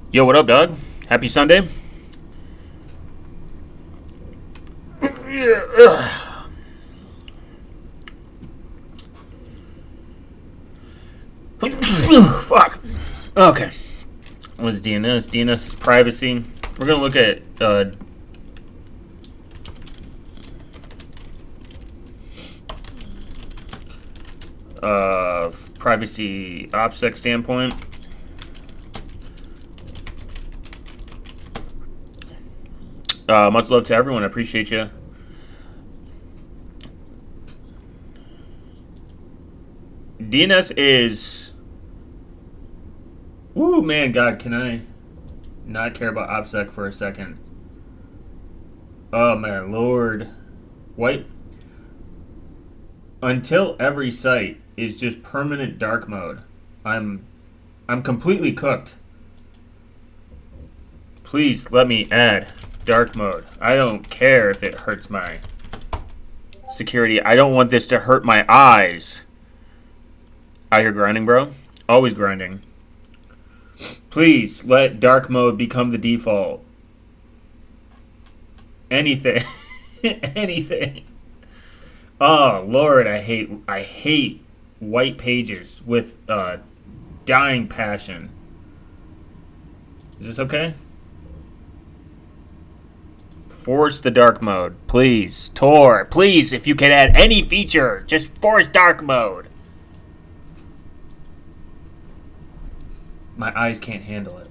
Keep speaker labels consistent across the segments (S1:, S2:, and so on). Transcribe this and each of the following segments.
S1: Yo, what up, dog? Happy Sunday. Fuck. Okay. What's DNS? DNS is privacy. We're going to look at privacy OPSEC standpoint. Much love to everyone. I appreciate you. DNS is... Ooh, man, God, can I not care about OPSEC for a second? Oh, man, Lord. White. Until every site is just permanent dark mode, I'm completely cooked. Please let me add dark mode. I don't care if it hurts my security. I don't want this to hurt my eyes. Out here grinding, bro. Always grinding. Please let dark mode become the default. Anything. Anything. Oh, Lord, I hate white pages with dying passion. Is this okay? Force the dark mode, please. Tor, please, if you can add any feature, just force dark mode. My eyes can't handle it.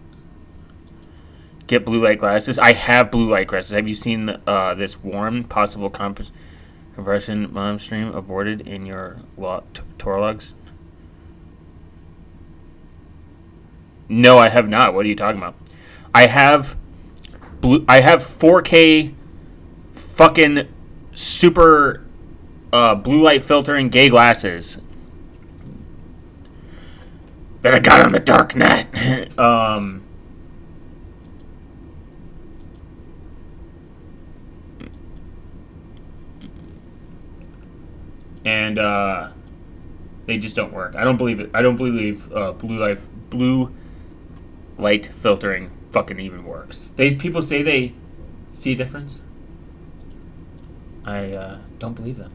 S1: Get blue light glasses. I have blue light glasses. Have you seen this warm possible compression mom stream aborted in your Tor logs? No, I have not. What are you talking about? I have 4K fucking super blue light filtering gay glasses that I got on the dark net. And they just don't work. I don't believe it. I don't believe blue light filtering fucking even works. People say they see a difference. I don't believe them.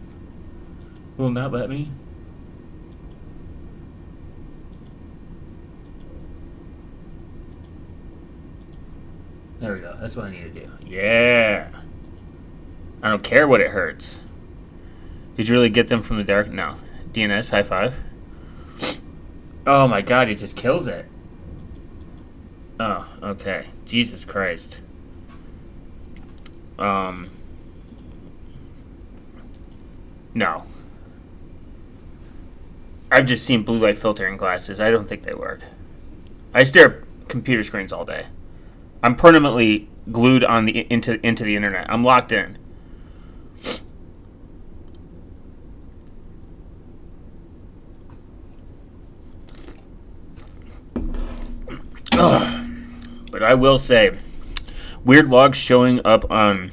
S1: Will not let me. There we go. That's what I need to do. Yeah. I don't care what it hurts. Did you really get them from the dark? No. DNS, high five. Oh my God, it just kills it. Oh, okay. Jesus Christ. No. I've just seen blue light filtering glasses. I don't think they work. I stare at computer screens all day. I'm permanently glued on into the internet. I'm locked in. But I will say, weird logs showing up on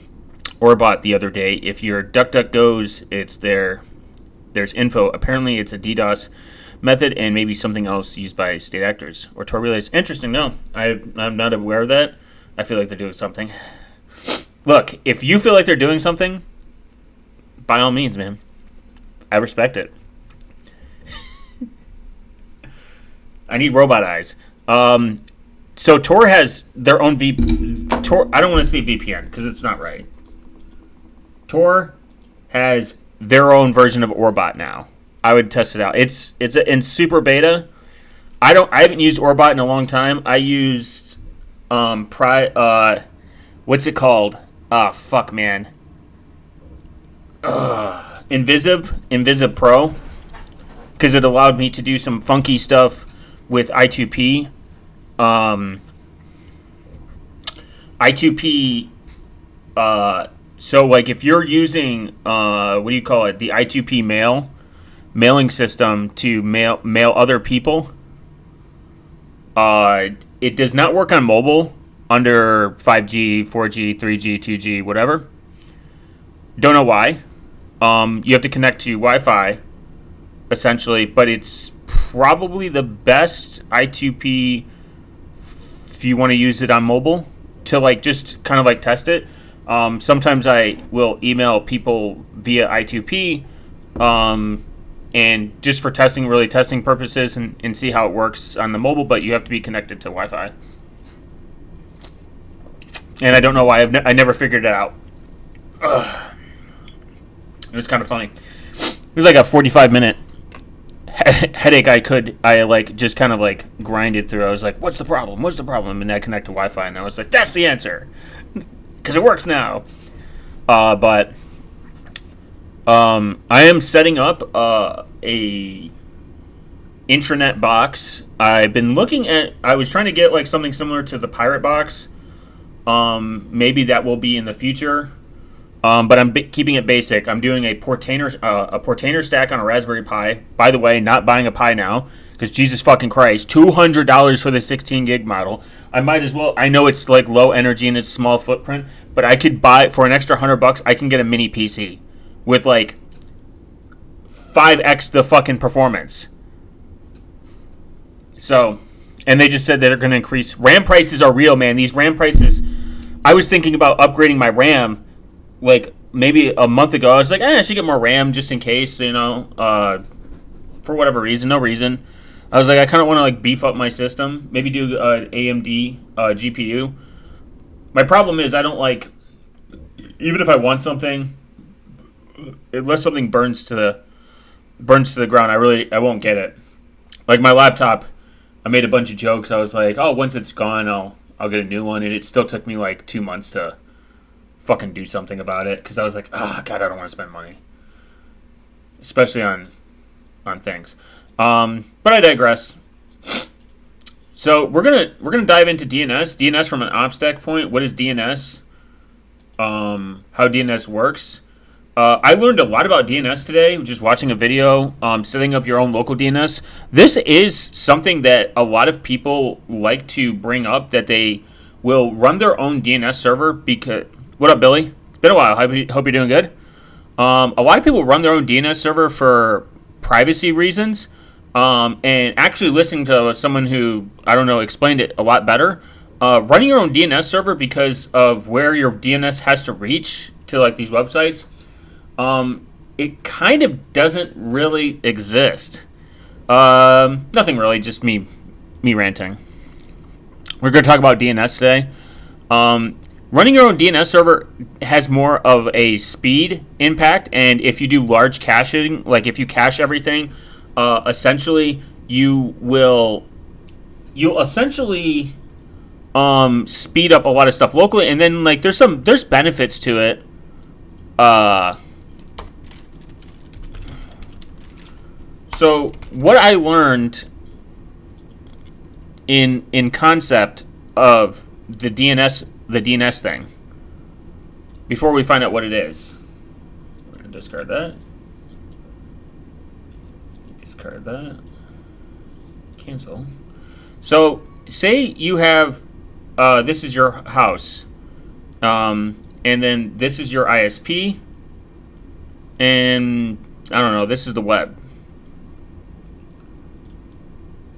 S1: Orbot the other day. If your DuckDuckGo's, it's there. There's info. Apparently, it's a DDoS method and maybe something else used by state actors or Tor relays. Interesting. No, I'm not aware of that. I feel like they're doing something. Look, if you feel like they're doing something, by all means, man. I respect it. I need robot eyes. So Tor has their own Tor. I don't want to say VPN because it's not right. Tor has their own version of Orbot now. I would test it out. It's in super beta. I haven't used Orbot in a long time. I used what's it called? Ah, fuck, man. Invisib Pro, because it allowed me to do some funky stuff with I2P. I2P. So like if you're using what do you call it? The I2P mailing system to mail other people. It does not work on mobile under 5G, 4G, 3G, 2G, whatever. Don't know why. You have to connect to Wi-Fi, essentially, but it's probably the best I2P if you want to use it on mobile to like just kind of like test it. Sometimes I will email people via I2P, and just for really testing purposes and see how it works on the mobile, but you have to be connected to Wi-Fi. And I don't know why I never figured it out. Ugh. It was kind of funny. It was like a 45-minute headache I like just kind of like grinded through. I was like, what's the problem? And I connect to Wi-Fi, and I was like, that's the answer. Because it works now. But I am setting up a intranet box. I was trying to get like something similar to the Pirate Box. Maybe that will be in the future. But I'm keeping it basic. I'm doing a Portainer stack on a Raspberry Pi. By the way, not buying a Pi now because Jesus fucking Christ, $200 for the 16 gig model. I might as well. I know it's like low energy and it's small footprint, but I could buy for an extra $100. I can get a mini PC with like 5x the fucking performance. So, and they just said that they're going to increase. RAM prices are real, man. These RAM prices. I was thinking about upgrading my RAM. Like maybe a month ago, I was like, I should get more RAM just in case, for whatever reason, no reason. I was like, I kind of want to like beef up my system, maybe do an AMD GPU. My problem is I don't like, even if I want something, unless something burns to the ground, I won't get it. Like my laptop, I made a bunch of jokes. I was like, oh, once it's gone, I'll get a new one, and it still took me like 2 months to fucking do something about it because I was like, God, I don't want to spend money, especially on things. But I digress. So we're gonna dive into DNS. DNS from an OPSEC point. What is DNS? How DNS works. I learned a lot about DNS today, just watching a video, setting up your own local DNS. This is something that a lot of people like to bring up, that they will run their own DNS server because. What up, Billy? It's been a while. Hope you're doing good. A lot of people run their own DNS server for privacy reasons. And actually listening to someone who, I don't know, explained it a lot better. Running your own DNS server because of where your DNS has to reach to like these websites, it kind of doesn't really exist. Nothing really, just me ranting. We're going to talk about DNS today. Running your own DNS server has more of a speed impact, and if you do large caching, like if you cache everything, essentially you'll essentially speed up a lot of stuff locally, and then like there's benefits to it. So what I learned in concept of the DNS thing, before we find out what it is, we're going to discard that. Discard that. Cancel. So, say you have, this is your house, and then this is your ISP, and I don't know, this is the web.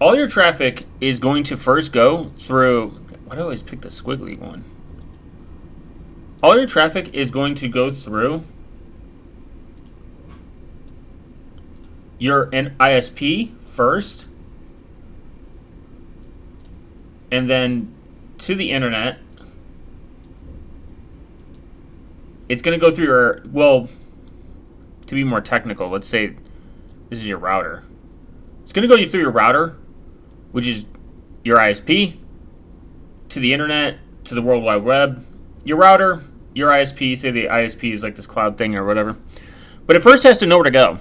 S1: All your traffic is going to first go through, why do I always pick the squiggly one? All your traffic is going to go through your ISP first, and then to the internet. It's going to go through your, well, to be more technical, let's say this is your router. It's going to go through your router, which is your ISP, to the internet, to the World Wide Web. Your router your ISP, say the ISP is like this cloud thing or whatever, but it first has to know where to go.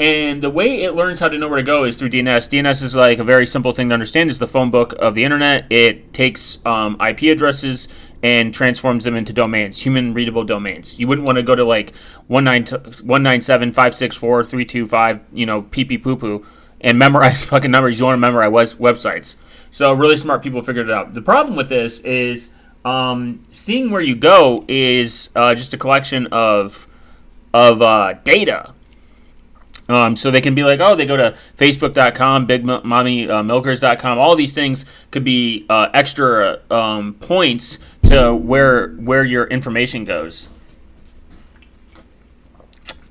S1: And the way it learns how to know where to go is through DNS. DNS is like a very simple thing to understand. It's the phone book of the internet. It takes IP addresses and transforms them into domains, human-readable domains. You wouldn't want to go to like 197.564.325, pee-pee-poo-poo, and memorize fucking numbers. You want to memorize websites. So really smart people figured it out. The problem with this is seeing where you go is just a collection of data. So they can be like, oh, they go to Facebook.com, BigMommyMilkers.com. All these things could be extra points to where your information goes.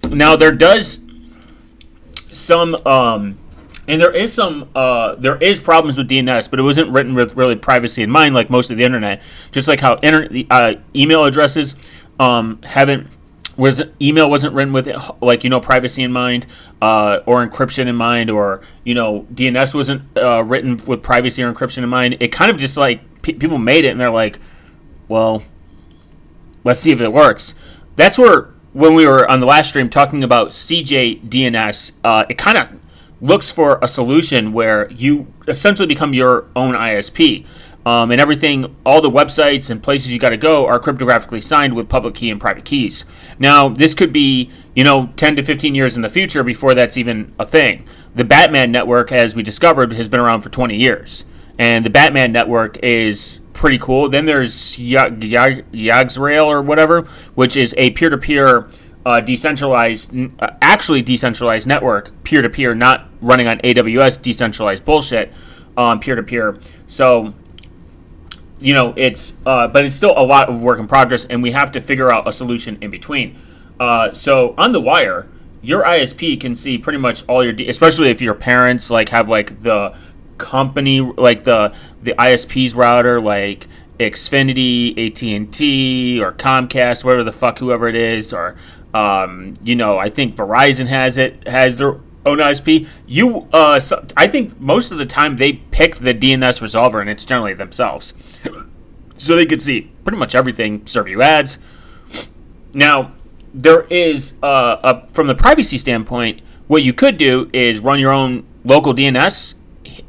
S1: Now there does some, and there is problems with DNS, but it wasn't written with really privacy in mind, like most of the internet. Just like how email addresses email wasn't written with privacy in mind, or encryption in mind, or DNS wasn't written with privacy or encryption in mind. It kind of just like people made it and they're like, well, let's see if it works. That's where when we were on the last stream talking about CJ DNS, it kind of looks for a solution where you essentially become your own ISP. And everything, all the websites and places you got to go are cryptographically signed with public key and private keys. Now, this could be, 10 to 15 years in the future before that's even a thing. The Batman network, as we discovered, has been around for 20 years. And the Batman network is pretty cool. Then there's Yagsrail or whatever, which is a peer-to-peer decentralized network, peer-to-peer, not running on AWS decentralized bullshit, peer-to-peer. So it's but it's still a lot of work in progress, and we have to figure out a solution in between. So on the wire, your ISP can see pretty much all your, especially if your parents have the company, the ISP's router, like Xfinity, AT&T, or Comcast, whatever the fuck, whoever it is, or I think Verizon has their own ISP. I think most of the time they pick the DNS resolver, and it's generally themselves. So they could see pretty much everything, serve you ads. Now, there is, from the privacy standpoint, what you could do is run your own local DNS,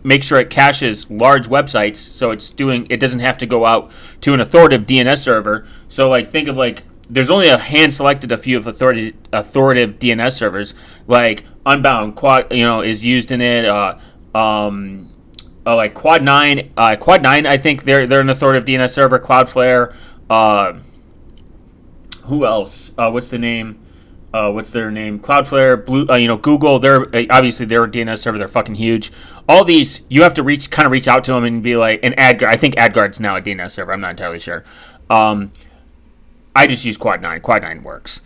S1: make sure it caches large websites, so it doesn't have to go out to an authoritative DNS server. So think of there's only a hand-selected a few of authoritative DNS servers, like Unbound, Quad, is used in it. Quad9, I think they're an authoritative DNS server. Cloudflare, who else? What's the name? What's their name? Cloudflare, Blue, Google. They're obviously they're a DNS server. They're fucking huge. All these you have to reach out to them and be like, and AdGuard. I think AdGuard's now a DNS server. I'm not entirely sure. I just use Quad9. Quad9 works.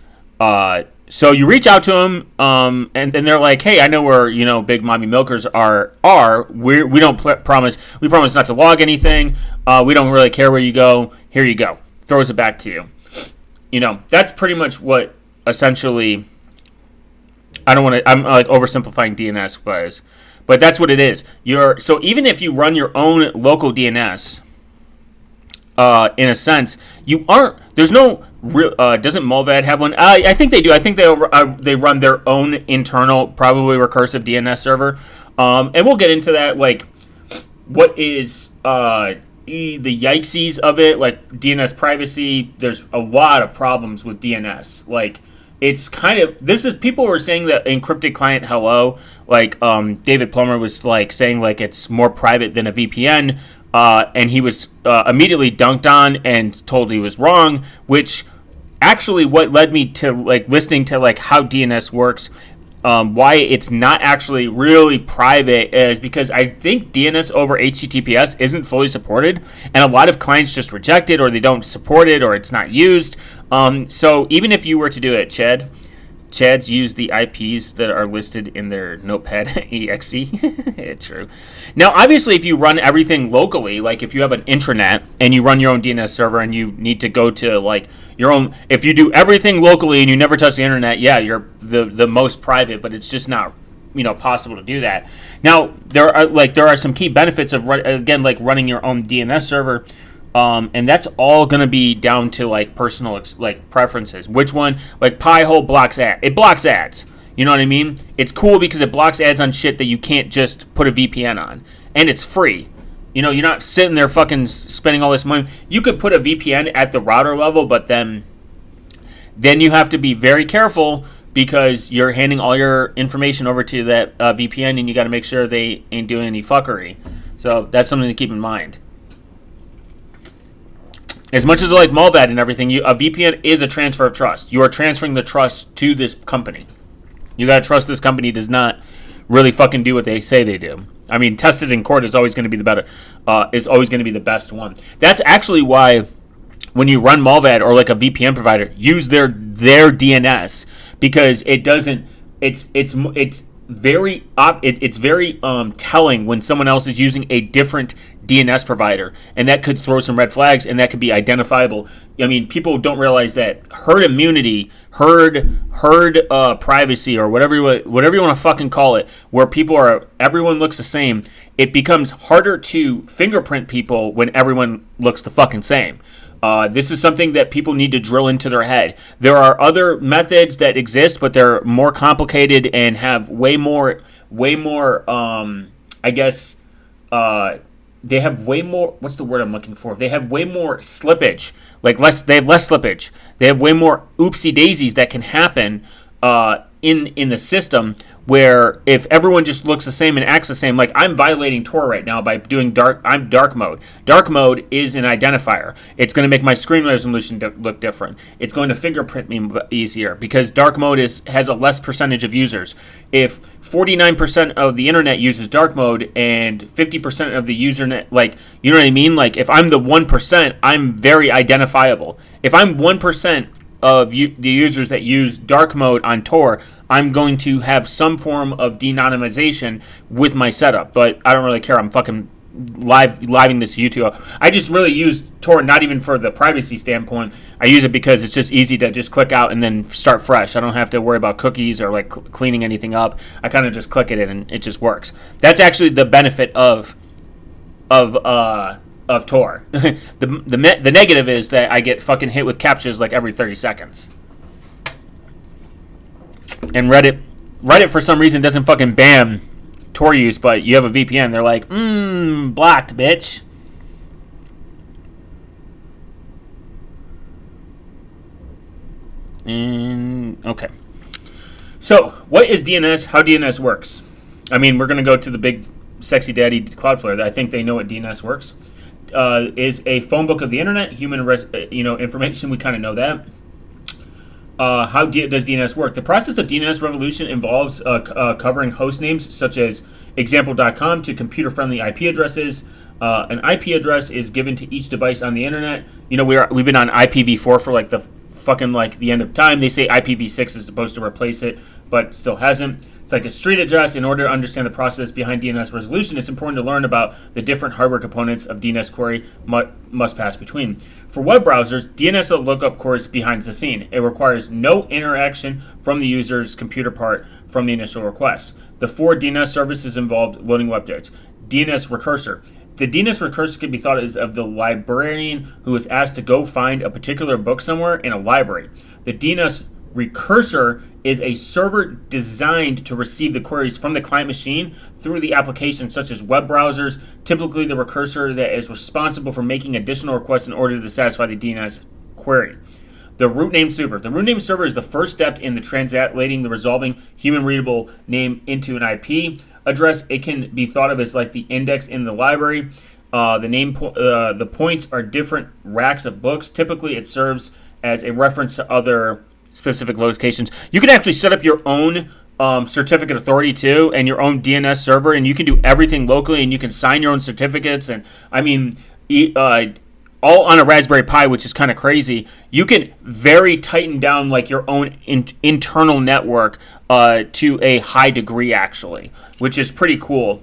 S1: So you reach out to them, and they're like, "Hey, I know where Big Mommy Milkers are. We don't promise. We promise not to log anything. We don't really care where you go. Here you go." Throws it back to you. That's pretty much what essentially. I'm oversimplifying DNS, but that's what it is. So even if you run your own local DNS. In a sense, you aren't. There's no. Doesn't Mulvad have one? I think they do. I think they run their own internal, probably recursive DNS server. And we'll get into that. What is the yikesies of it? DNS privacy. There's a lot of problems with DNS. It's kind of. People were saying that encrypted client hello. David Plummer was saying it's more private than a VPN. And he was immediately dunked on and told he was wrong, which actually what led me to listening to how DNS works, why it's not actually really private is because I think DNS over HTTPS isn't fully supported, and a lot of clients just reject it, or they don't support it, or it's not used. So even if you were to do it, Chads use the IPs that are listed in their Notepad exe. It's true. Now, obviously, if you run everything locally, if you have an intranet and you run your own DNS server and you need to go to your own, if you do everything locally and you never touch the internet, yeah, you're the most private, but it's just not possible to do that. Now, there are some key benefits of running your own DNS server. And that's all going to be down to like personal like preferences. Which one, like Pi-hole blocks ads. It blocks ads. You know what I mean? It's cool because it blocks ads on shit that you can't just put a VPN on, and it's free. You know, you're not sitting there fucking spending all this money. You could put a VPN at the router level, but then you have to be very careful because you're handing all your information over to that VPN, and you got to make sure they ain't doing any fuckery. So that's something to keep in mind. As much as I like Mullvad and everything, a VPN is a transfer of trust. You are transferring the trust to this company. You got to trust this company does not really fucking do what they say they do. I mean, tested in court is always going to be the better, is always going to be the best one. That's actually why when you run Mullvad or like a VPN provider, use their DNS, because it doesn't. It's very telling when someone else is using a different DNS provider, and that could throw some red flags, and that could be identifiable. I mean, people don't realize that herd immunity, herd privacy, or whatever you want to fucking call it, where everyone looks the same. It becomes harder to fingerprint people when everyone looks the fucking same. This is something that people need to drill into their head. There are other methods that exist, but they're more complicated and have way more. They have way more. What's the word I'm looking for? They have way more slippage. They have less slippage. They have way more oopsie daisies that can happen in the system, where if everyone just looks the same and acts the same, like I'm violating Tor right now by doing dark mode. Dark mode is an identifier. It's going to make my screen resolution look different. It's going to fingerprint me easier because dark mode has a less percentage of users. If 49% of the internet uses dark mode and 50% of the usernet, like, you know what I mean? Like, if I'm the 1%, I'm very identifiable. If I'm 1% of the users that use dark mode on Tor, I'm going to have some form of de-anonymization with my setup, but I don't really care. I'm fucking living this YouTube. I just really use Tor not even for the privacy standpoint. I use it because it's just easy to just click out and then start fresh. I don't have to worry about cookies or like cleaning anything up. I kind of just click it and it just works. That's actually the benefit of Tor. The negative is that I get fucking hit with captchas like every 30 seconds. And Reddit for some reason doesn't fucking ban Tor use, but you have a VPN, they're like, blocked, bitch. Okay. So, what is DNS? How DNS works? I mean, we're going to go to the big sexy daddy Cloudflare. I think they know what DNS works. Is a phone book of the internet, human information. We kind of know that. How does DNS work? The process of DNS revolution involves covering host names such as example.com to computer-friendly IP addresses. An IP address is given to each device on the internet. You know, we've been on IPv4 for like the fucking like the end of time. They say IPv6 is supposed to replace it, but still hasn't. It's like a street address. In order to understand the process behind DNS resolution, it's important to learn about the different hardware components of DNS query must pass between. For web browsers, DNS lookup occurs behind the scene. It requires no interaction from the user's computer part from the initial request. The 4 DNS services involved loading web pages. DNS recursor. The DNS recursor can be thought as of the librarian who is asked to go find a particular book somewhere in a library. The DNS recursor is a server designed to receive the queries from the client machine through the application, such as web browsers. Typically, the recursor that is responsible for making additional requests in order to satisfy the DNS query. The root name server. The root name server is the first step in the translating the resolving human-readable name into an IP address. It can be thought of as like the index in the library. The points are different racks of books. Typically, it serves as a reference to other specific locations. You can actually set up your own certificate authority too, and your own DNS server, and you can do everything locally, and you can sign your own certificates. And I mean, all on a Raspberry Pi, which is kind of crazy. You can very tighten down like your own internal network to a high degree, actually, which is pretty cool.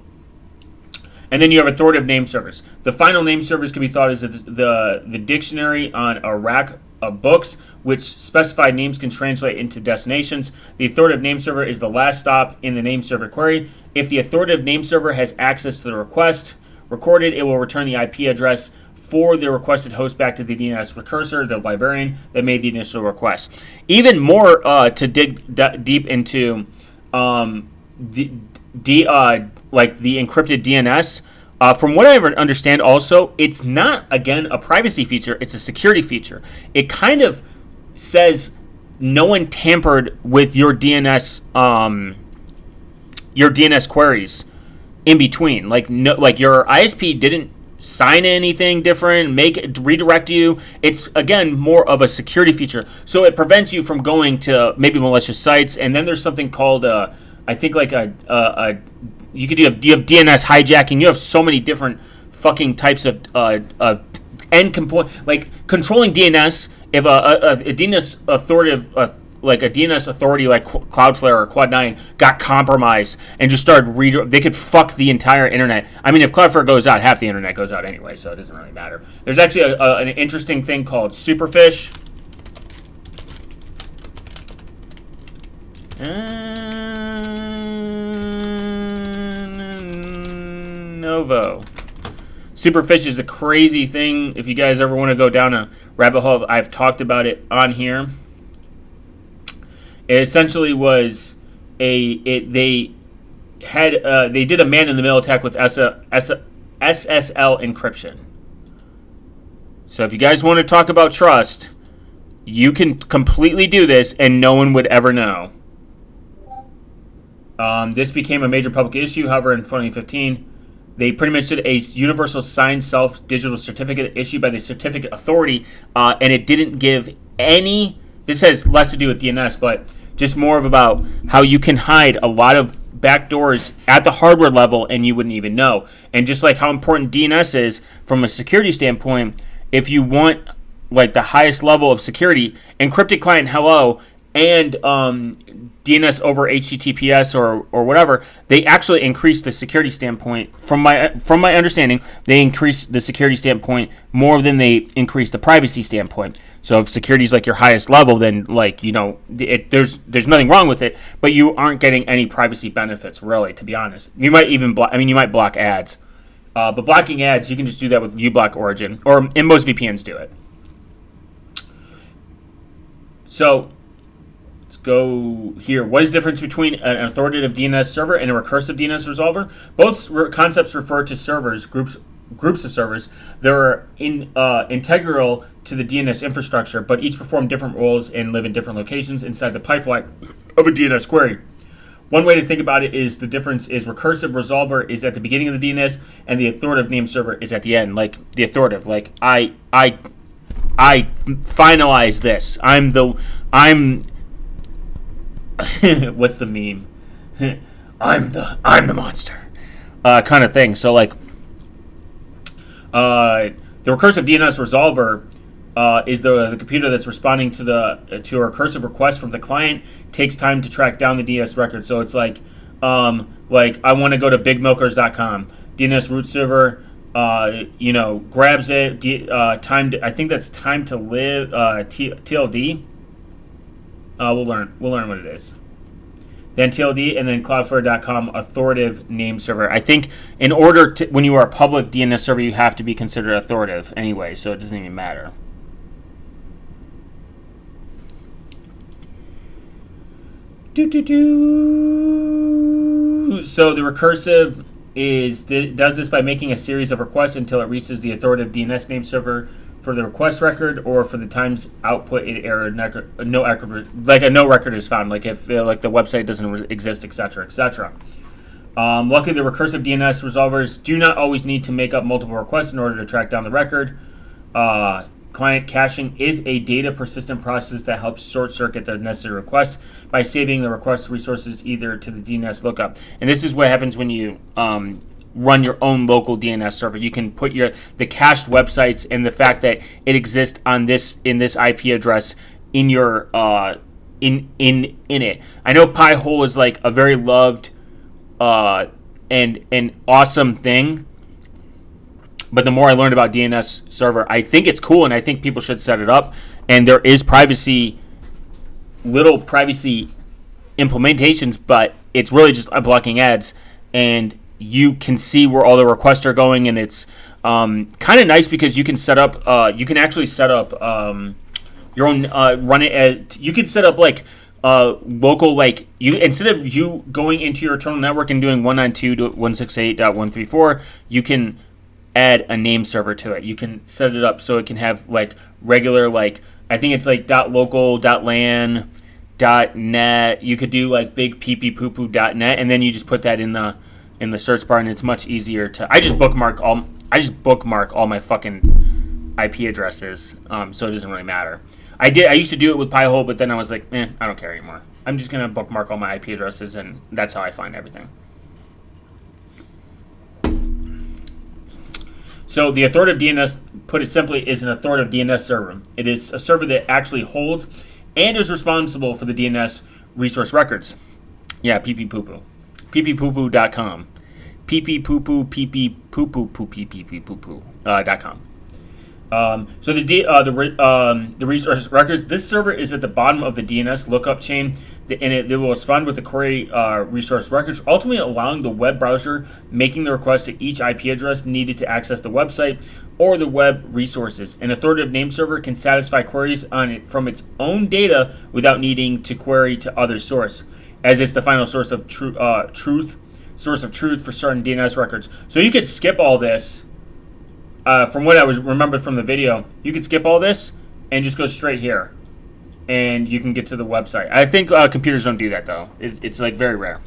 S1: And then you have authoritative name servers. The final name servers can be thought as the dictionary on a rack of books, which specified names can translate into destinations. The authoritative name server is the last stop in the name server query. If the authoritative name server has access to the request recorded, it will return the IP address for the requested host back to the DNS recursor, the librarian that made the initial request. Even more to dig deep into like the encrypted DNS. From what I understand, also, it's not, again, a privacy feature. It's a security feature. It kind of says no one tampered with your DNS queries in between. Like your ISP didn't sign anything different, redirect you. It's, again, more of a security feature. So it prevents you from going to maybe malicious sites. And then there's something called I think like you have DNS hijacking. You have so many different fucking types of end component, like controlling DNS. If a DNS authority like Cloudflare or Quad9 got compromised and just started they could fuck the entire internet. I mean, if Cloudflare goes out, half the internet goes out anyway, so it doesn't really matter. There's actually an interesting thing called Superfish. Novo. Superfish is a crazy thing. If you guys ever want to go down a rabbit hole, I've talked about it on here. It essentially was they did a man-in-the-middle attack with SSL encryption. So if you guys want to talk about trust, you can completely do this and no one would ever know. This became a major public issue, however, in 2015. They pretty much did a universal signed self-digital certificate issued by the certificate authority, and it didn't give any... This has less to do with DNS, but just more of about how you can hide a lot of backdoors at the hardware level and you wouldn't even know. And just like how important DNS is from a security standpoint, if you want like the highest level of security, encrypted client hello and DNS over HTTPS or whatever, they actually increase the security standpoint. From my understanding, they increase the security standpoint more than they increase the privacy standpoint. So if security is like your highest level, then like there's nothing wrong with it, but you aren't getting any privacy benefits really. To be honest, you might even you might block ads, but blocking ads you can just do that with uBlock Origin, and most VPNs do it. So let's go here. What is the difference between an authoritative DNS server and a recursive DNS resolver? Both concepts refer to servers, groups of servers that are integral to the DNS infrastructure, but each perform different roles and live in different locations inside the pipeline of a DNS query. One way to think about it is the difference is recursive resolver is at the beginning of the DNS and the authoritative name server is at the end. Like the authoritative, like I finalize this. I'm what's the meme? I'm the monster. Kind of thing. So like the recursive DNS resolver is the computer that's responding to a recursive request from the client. Takes time to track down the DNS record. So it's like I want to go to bigmilkers.com. DNS root server, grabs it. I think that's time to live. TLD. We'll learn what it is. Then TLD, and then Cloudflare.com authoritative name server. I think in order to, when you are a public DNS server, you have to be considered authoritative anyway, so it doesn't even matter. So the recursive does this by making a series of requests until it reaches the authoritative DNS name server for the request record, or for the times output it error, no record is found, like if like the website doesn't exist, etc., etc. Luckily, the recursive DNS resolvers do not always need to make up multiple requests in order to track down the record. Client caching is a data persistent process that helps short-circuit the necessary requests by saving the request resources either to the DNS lookup. And this is what happens when you run your own local DNS server. You can put the cached websites and the fact that it exists in this IP address in your in it. I know Pi-hole is like a very loved and an awesome thing, but the more I learned about DNS server, I think it's cool and I think people should set it up. And there is little privacy implementations, but it's really just blocking ads. And you can see where all the requests are going, and it's kind of nice because you can set up. You can actually set up your own. Run it as you can set up like local, like you instead of you going into your internal network and doing 192.168.134, you can add a name server to it. You can set it up so it can have like regular, like I think it's like .local, .lan, .net. You could do like big pppoopoo.net, and then you just put that in the search bar, and it's much easier to. I just bookmark all my fucking IP addresses, so it doesn't really matter. I used to do it with Pi-hole, but then I was like, I don't care anymore. I'm just gonna bookmark all my IP addresses, and that's how I find everything. So the authoritative DNS, put it simply, is an authoritative DNS server. It is a server that actually holds and is responsible for the DNS resource records. Yeah, pppoopoo. pppoopoo.com. pppoopoo.com. So the resource records, this server is at the bottom of the DNS lookup chain, and it will respond with the query resource records, ultimately allowing the web browser making the request to each IP address needed to access the website or the web resources. An authoritative name server can satisfy queries on it from its own data without needing to query to other source, as it's the final source of truth for certain DNS records. So you could skip all this. From what I remembered from the video, you could skip all this and just go straight here, and you can get to the website. I think computers don't do that though. It's like very rare.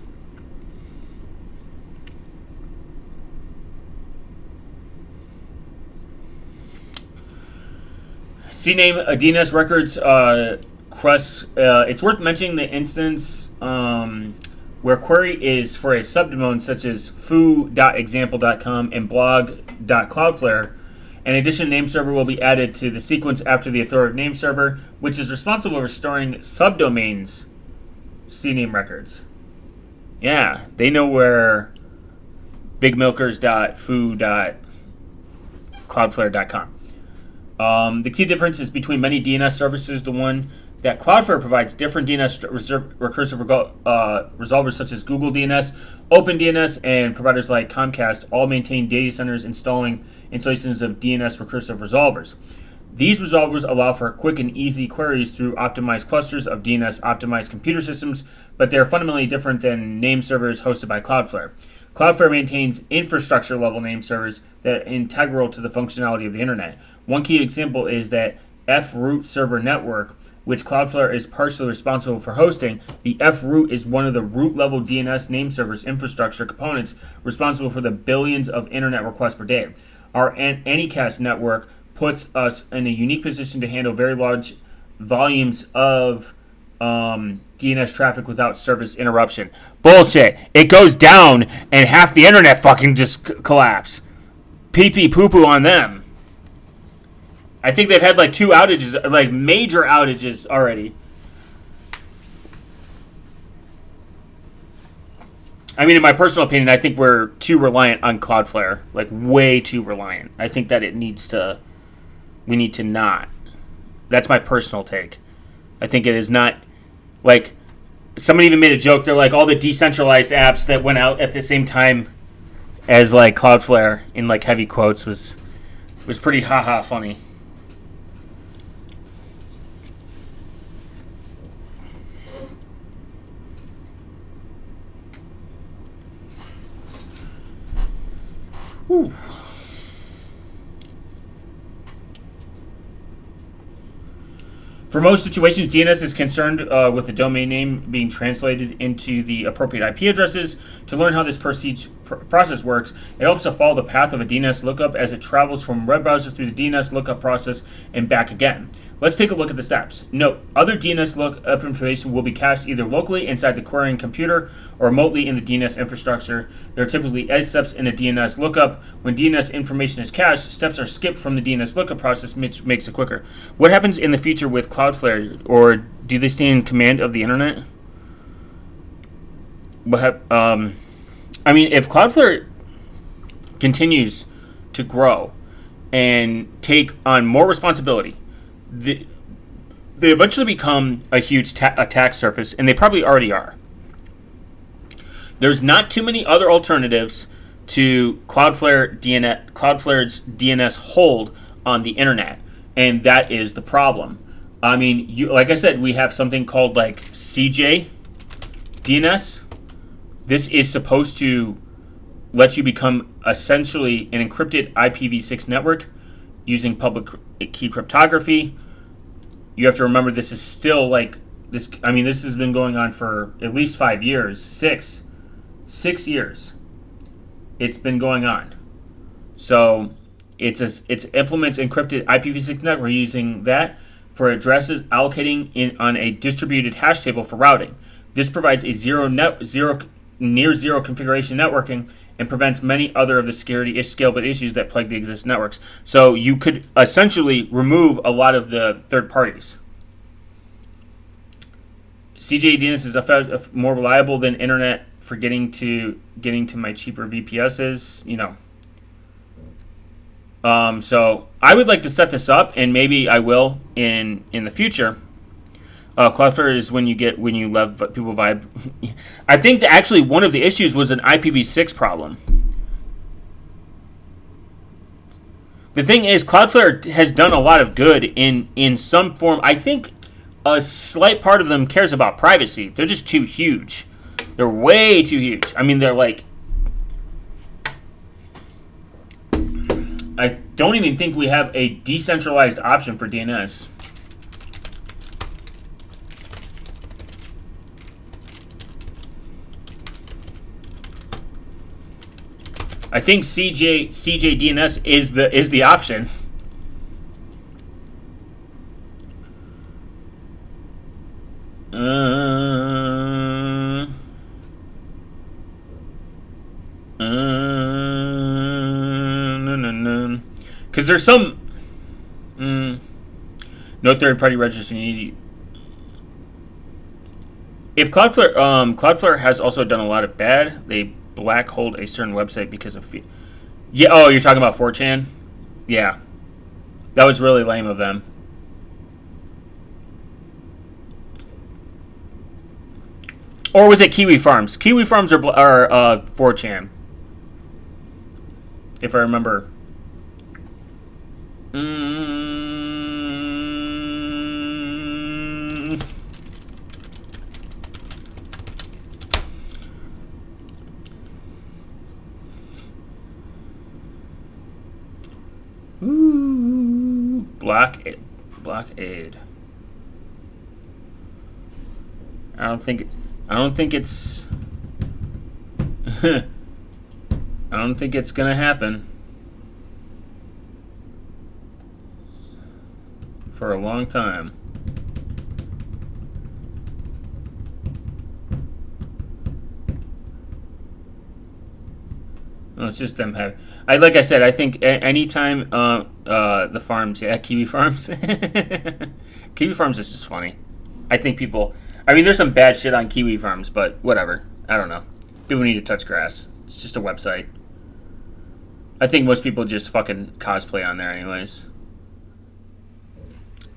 S1: CNAME DNS records requests. It's worth mentioning the instance where query is for a subdomain such as foo.example.com and blog.cloudflare. An additional name server will be added to the sequence after the authoritative name server, which is responsible for storing subdomains CNAME records. Yeah, they know where bigmilkers.foo.cloudflare.com. The key difference is between many DNS services, the one that Cloudflare provides different DNS recursive resolvers such as Google DNS, OpenDNS, and providers like Comcast all maintain data centers installations of DNS recursive resolvers. These resolvers allow for quick and easy queries through optimized clusters of DNS-optimized computer systems, but they are fundamentally different than name servers hosted by Cloudflare. Cloudflare maintains infrastructure-level name servers that are integral to the functionality of the internet. One key example is that F-root server network, which Cloudflare is partially responsible for hosting. The F-root is one of the root-level DNS name servers infrastructure components responsible for the billions of internet requests per day. Our Anycast network puts us in a unique position to handle very large volumes of DNS traffic without service interruption. Bullshit. It goes down and half the internet fucking just collapse. Pee-pee poo-poo on them. I think they've had like 2 outages, like major outages already. I mean, in my personal opinion, I think we're too reliant on Cloudflare, like way too reliant. I think that we need to not. That's my personal take. I think it is not, like, someone even made a joke, they're like all the decentralized apps that went out at the same time as like Cloudflare, in like heavy quotes, was pretty haha funny. Whew. For most situations, DNS is concerned with the domain name being translated into the appropriate IP addresses. To learn how this process works, it helps to follow the path of a DNS lookup as it travels from web browser through the DNS lookup process and back again. Let's take a look at the steps. Note, other DNS lookup information will be cached either locally inside the querying computer or remotely in the DNS infrastructure. There are typically edge steps in a DNS lookup. When DNS information is cached, steps are skipped from the DNS lookup process, which makes it quicker. What happens in the future with Cloudflare, or do they stay in command of the internet? I mean, if Cloudflare continues to grow and take on more responsibility, they eventually become a huge attack surface, and they probably already are. There's not too many other alternatives to Cloudflare's DNS hold on the internet, and that is the problem. I mean, like I said, we have something called like CJ DNS. This is supposed to let you become essentially an encrypted IPv6 network using public key cryptography. You have to remember this is still like this. I mean, this has been going on for at least 5 years, 6 years. It's been going on. So it implements encrypted IPv6 network. We're using that for addresses allocating on a distributed hash table for routing. This provides a near zero configuration networking and prevents many other of the scalability issues that plague the existing networks. So you could essentially remove a lot of the third parties. CJ DNS is more reliable than internet for getting to my cheaper VPSs, you know. So I would like to set this up, and maybe I will in the future. Cloudflare is when you let people vibe. I think that actually one of the issues was an IPv6 problem. The thing is, Cloudflare has done a lot of good in some form. I think a slight part of them cares about privacy. They're just too huge. They're way too huge. I mean, they're like... I don't even think we have a decentralized option for DNS. I think CJ DNS is the option. Because there's some no third-party registration. If Cloudflare has also done a lot of bad, they black hold a certain website because of yeah. Oh, you're talking about 4chan? Yeah, that was really lame of them. Or was it Kiwi Farms? Kiwi Farms are 4chan, if I remember. Ooh, blockade. I don't think it's I don't think it's gonna happen for a long time. No, it's just them having. Like I said, I think anytime the farms, Kiwi Farms, Kiwi Farms is just funny. I think people. I mean, there's some bad shit on Kiwi Farms, but whatever. I don't know. People need to touch grass. It's just a website. I think most people just fucking cosplay on there anyways.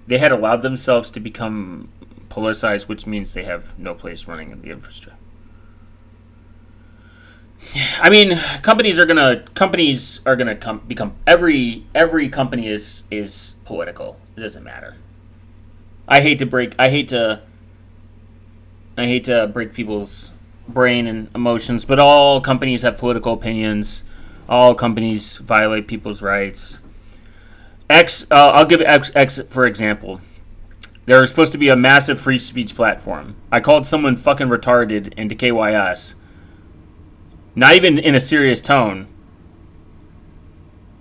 S1: They had allowed themselves to become politicized, which means they have no place running in the infrastructure. I mean, companies are gonna become every company is political. It doesn't matter. I hate to break people's brain and emotions, but all companies have political opinions. All companies violate people's rights. I'll give X for example. They're supposed to be a massive free speech platform. I called someone fucking retarded into KYS. Not even in a serious tone.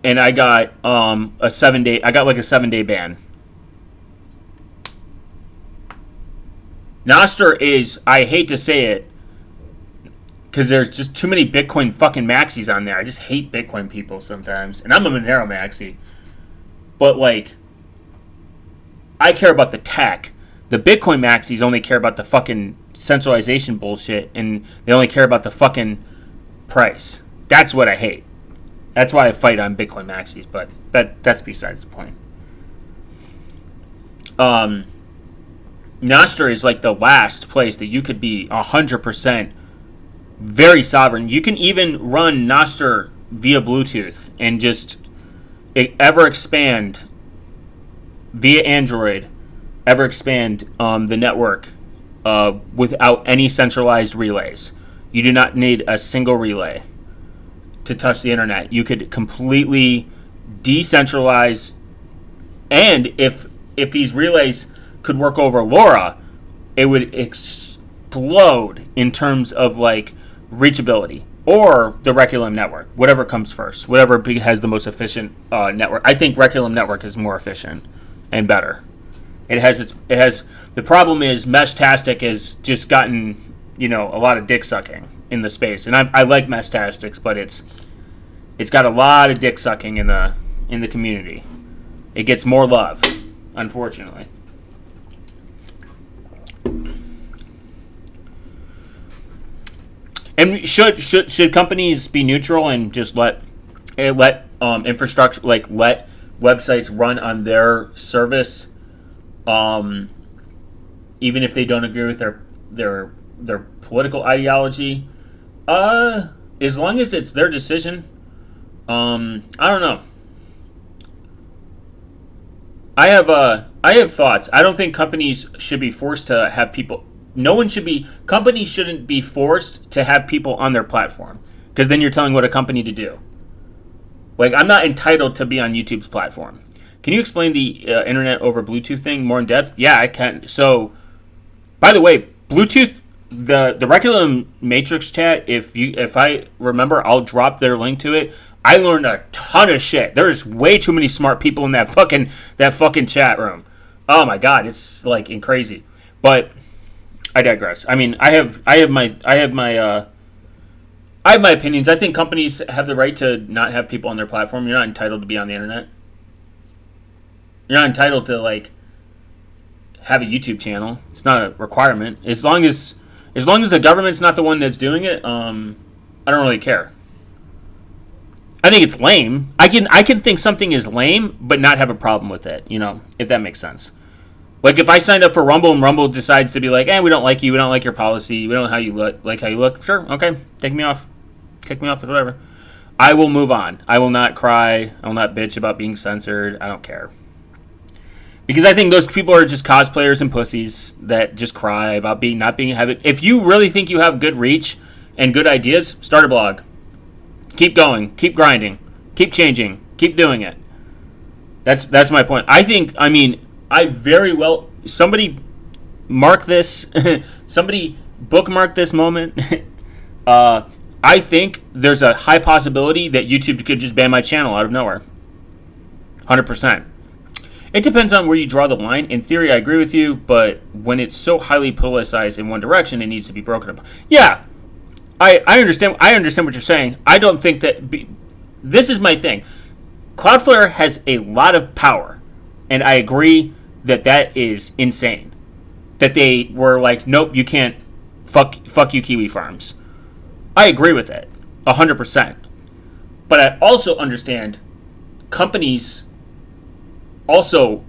S1: And I got a 7-day ban. Nostr is, I hate to say it, because there's just too many Bitcoin fucking maxis on there. I just hate Bitcoin people sometimes. And I'm a Monero maxi. But like, I care about the tech. The Bitcoin maxis only care about the fucking centralization bullshit, and they only care about the fucking price. That's what I hate. That's why I fight on Bitcoin maxis, but that's besides the point. Nostr is like the last place that you could be 100% very sovereign. You can even run Nostr via Bluetooth and just ever expand via Android, ever expand the network without any centralized relays. You do not need a single relay to touch the internet. You could completely decentralize, and if these relays could work over LoRa, it would explode in terms of like reachability, or the Reculum network, whatever comes first, whatever has the most efficient network. I think Reculum network is more efficient and better. It has the problem is Meshtastic has just gotten a lot of dick sucking in the space, and I like Meshtastics, but it's got a lot of dick sucking in the community. It gets more love, unfortunately. And should companies be neutral and just let infrastructure, like let websites run on their service, even if they don't agree with their political ideology, as long as it's their decision? I don't know. I have thoughts. I don't think companies should be forced to have people. Companies shouldn't be forced to have people on their platform, because then you're telling what a company to do. Like, I'm not entitled to be on YouTube's platform. Can you explain the internet over Bluetooth thing more in depth? Yeah, I can. So, by the way, Bluetooth, the Reculum Matrix chat, if I remember, I'll drop their link to it. I learned a ton of shit. There's way too many smart people in that fucking chat room. Oh my god, it's like crazy. But I digress. I mean, I have my opinions. I think companies have the right to not have people on their platform. You're not entitled to be on the internet. You're not entitled to like have a YouTube channel. It's not a requirement. As long as the government's not the one that's doing it, I don't really care. I think it's lame. I can think something is lame, but not have a problem with it. If that makes sense. Like, if I signed up for Rumble and Rumble decides to be like, we don't like you, we don't like your policy, we don't know how you look, sure, okay, take me off, kick me off, whatever. I will move on. I will not cry. I will not bitch about being censored. I don't care. Because I think those people are just cosplayers and pussies that just cry about not being having. If you really think you have good reach and good ideas, start a blog. Keep going. Keep grinding. Keep changing. Keep doing it. That's my point. I very well. Somebody mark this. Somebody bookmark this moment. I think there's a high possibility that YouTube could just ban my channel out of nowhere. 100%. It depends on where you draw the line. In theory, I agree with you, but when it's so highly politicized in one direction, it needs to be broken up. Yeah, I understand. I understand what you're saying. I don't think that. This is my thing. Cloudflare has a lot of power, and I agree that is insane. That they were like, nope, you can't. Fuck you, Kiwi Farms. I agree with it, 100%. But I also understand companies also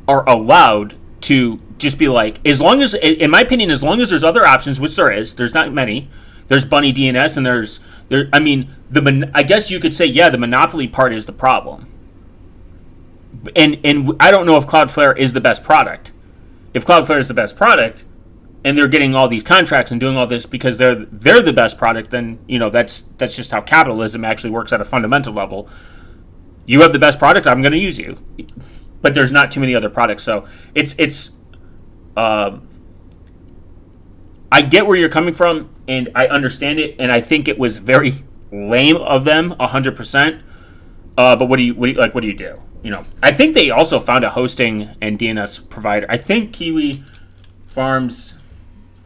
S1: are allowed to just be like, as long as, in my opinion, as long as there's other options, which there's not many. There's Bunny DNS and I guess you could say, the monopoly part is the problem. And I don't know if Cloudflare is the best product. If Cloudflare is the best product, and they're getting all these contracts and doing all this because they're the best product, then that's just how capitalism actually works at a fundamental level. You have the best product, I'm going to use you. But there's not too many other products, so it's. I get where you're coming from, and I understand it, and I think it was very lame of them, 100%. But what do you do? I think they also found a hosting and DNS provider. I think Kiwi Farms.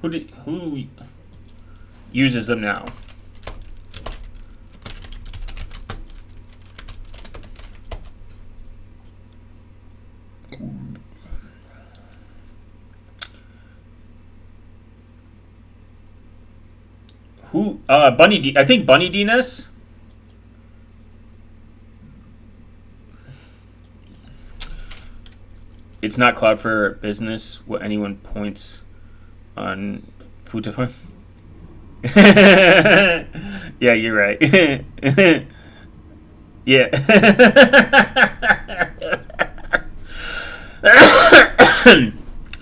S1: Who uses them now? I think Bunny DNS. It's not Cloudflare Business what anyone points on Futafun. Yeah, you're right. Yeah.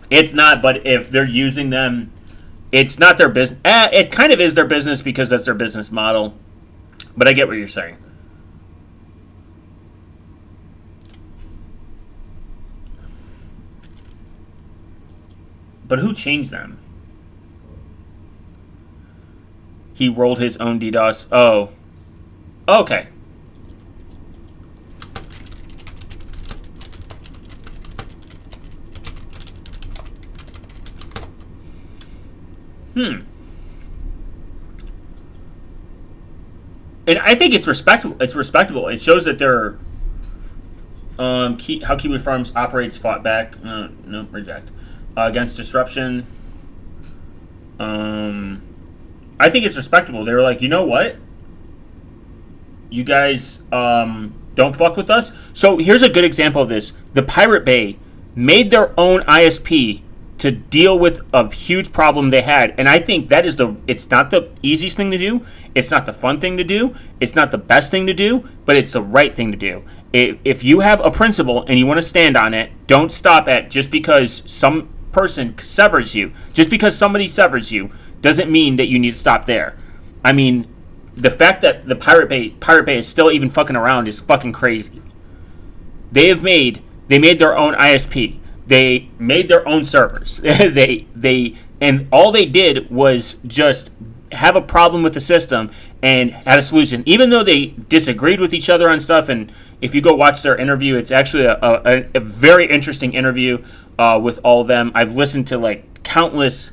S1: It's not, but if they're using them, it's not their business. It kind of is their business because that's their business model. But I get what you're saying. But who changed them? He rolled his own DDoS. Oh. Okay. Hmm. And I think it's respectable. It's respectable. It shows that they're how Kiwi Farms operates, fought back. No, reject against disruption. I think it's respectable. They were like, you know what? You guys don't fuck with us. So here's a good example of this. The Pirate Bay made their own ISP to deal with a huge problem they had. And I think that is it's not the easiest thing to do. It's not the fun thing to do. It's not the best thing to do, but it's the right thing to do. If you have a principle and you want to stand on it, don't stop at just because some person severs you. Just because somebody severs you doesn't mean that you need to stop there. I mean, the fact that the Pirate Bay is still even fucking around is fucking crazy. They made their own ISP. They made their own servers. And all they did was just have a problem with the system and had a solution. Even though they disagreed with each other on stuff, and if you go watch their interview, it's actually a very interesting interview with all of them. I've listened to like countless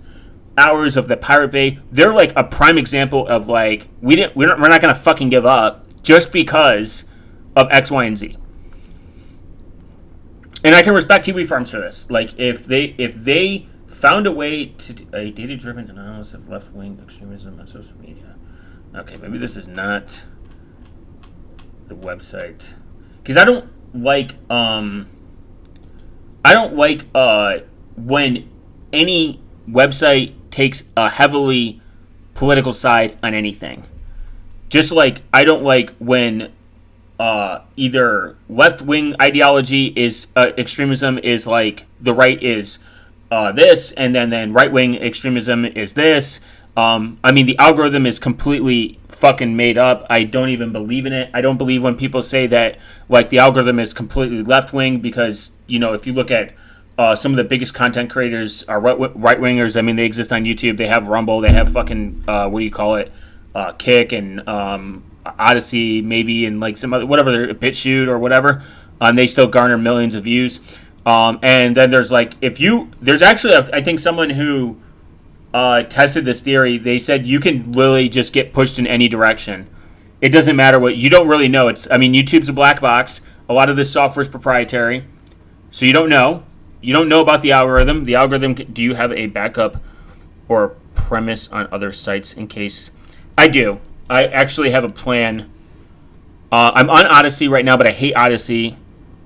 S1: hours of the Pirate Bay. They're like a prime example of like we're not gonna fucking give up just because of X, Y, and Z. And I can respect Kiwi Farms for this. Like if they found a way to a data-driven analysis of left-wing extremism on social media. Okay, maybe this is not the website because I don't like when any website takes a heavily political side on anything. Just like I don't like when either left-wing ideology is extremism is like the right is this, and then right-wing extremism is this. I mean, the algorithm is completely fucking made up. I don't even believe in it. I don't believe when people say that like the algorithm is completely left-wing because, you know, if you look at some of the biggest content creators are right-wingers. I mean, they exist on YouTube. They have Rumble. They have fucking, Kick and Odyssey maybe, and like some other, whatever, BitChute or whatever. And they still garner millions of views. And then there's like, there's actually, I think someone who tested this theory. They said you can literally just get pushed in any direction. It doesn't matter what, you don't really know. YouTube's a black box. A lot of this software is proprietary. So you don't know. You don't know about the algorithm. The algorithm, do you have a backup or premise on other sites in case? I do. I actually have a plan. I'm on Odyssey right now, but I hate Odyssey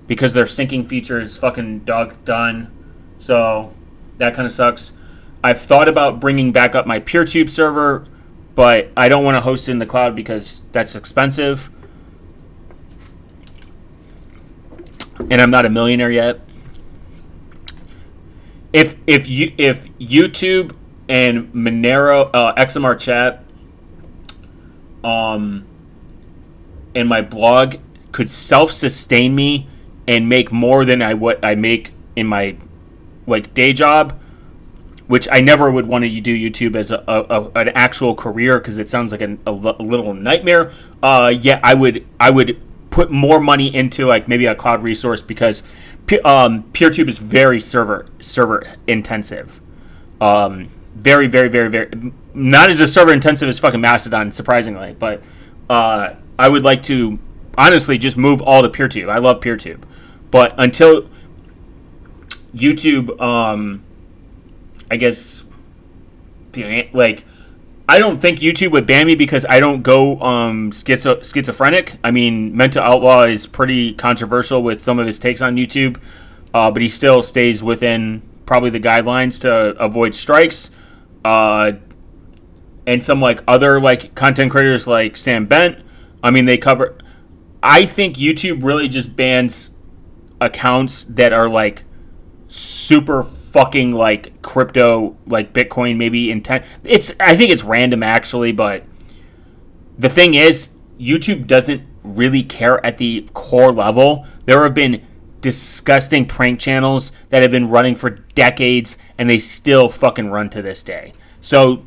S1: because their syncing feature is fucking done. So that kind of sucks. I've thought about bringing back up my PeerTube server, but I don't want to host it in the cloud because that's expensive. And I'm not a millionaire yet. If YouTube and Monero XMR chat and my blog could self-sustain me and make more than what I make in my like day job, which I never would want to do YouTube as an actual career because it sounds like a little nightmare. I would put more money into like maybe a cloud resource because PeerTube is very server intensive. Very, very, very, very not as server intensive as fucking Mastodon, surprisingly, but I would like to honestly just move all to PeerTube. I love PeerTube, but until YouTube, I guess, like, I don't think YouTube would ban me because I don't go schizophrenic. I mean, Mental Outlaw is pretty controversial with some of his takes on YouTube, but he still stays within probably the guidelines to avoid strikes. and some like other like content creators like Sam Bent. I mean, they cover. I think YouTube really just bans accounts that are like super fucking like crypto, like Bitcoin, maybe intent. I think it's random actually, but the thing is, YouTube doesn't really care at the core level. There have been disgusting prank channels that have been running for decades, and they still fucking run to this day. So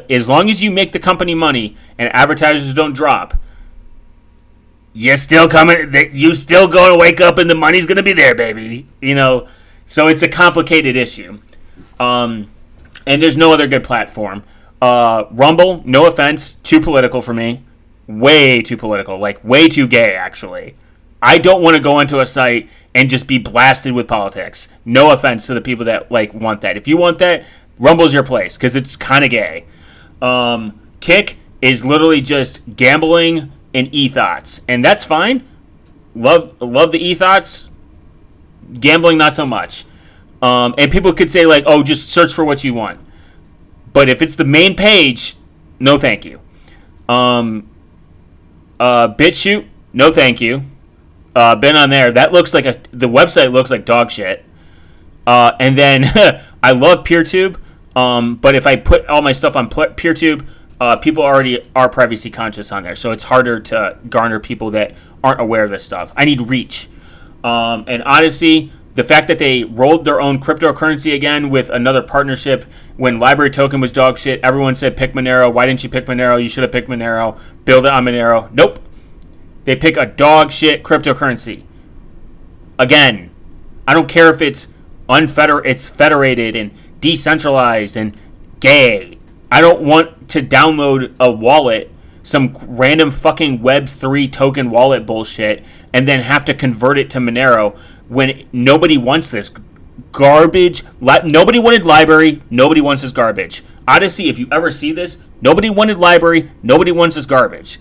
S1: as long as you make the company money and advertisers don't drop, you're still coming. You still going to wake up, and the money's going to be there, baby. You know. So it's a complicated issue, and there's no other good platform. Rumble, no offense, too political for me. Way too political, like way too gay, actually. I don't want to go into a site and just be blasted with politics. No offense to the people that like want that. If you want that, Rumble's your place because it's kind of gay. Kick is literally just gambling and e-thoughts, and that's fine. Love the e-thoughts. Gambling, not so much. And people could say like, "Oh, just search for what you want." But if it's the main page, no, thank you. BitChute, no, thank you. Been on there. That looks like the website looks like dog shit. And then I love PeerTube. But if I put all my stuff on PeerTube, people already are privacy conscious on there, so it's harder to garner people that aren't aware of this stuff. I need reach. And Odyssey, the fact that they rolled their own cryptocurrency again with another partnership when Library Token was dog shit, everyone said pick Monero. Why didn't you pick Monero? You should have picked Monero. Build it on Monero. Nope. They pick a dog shit cryptocurrency. Again, I don't care if it's it's federated and decentralized and gay. I don't want to download a wallet, some random fucking Web3 token wallet bullshit, and then have to convert it to Monero when nobody wants this garbage. Nobody wanted Library. Nobody wants this garbage. Odyssey, if you ever see this, nobody wanted Library. Nobody wants this garbage.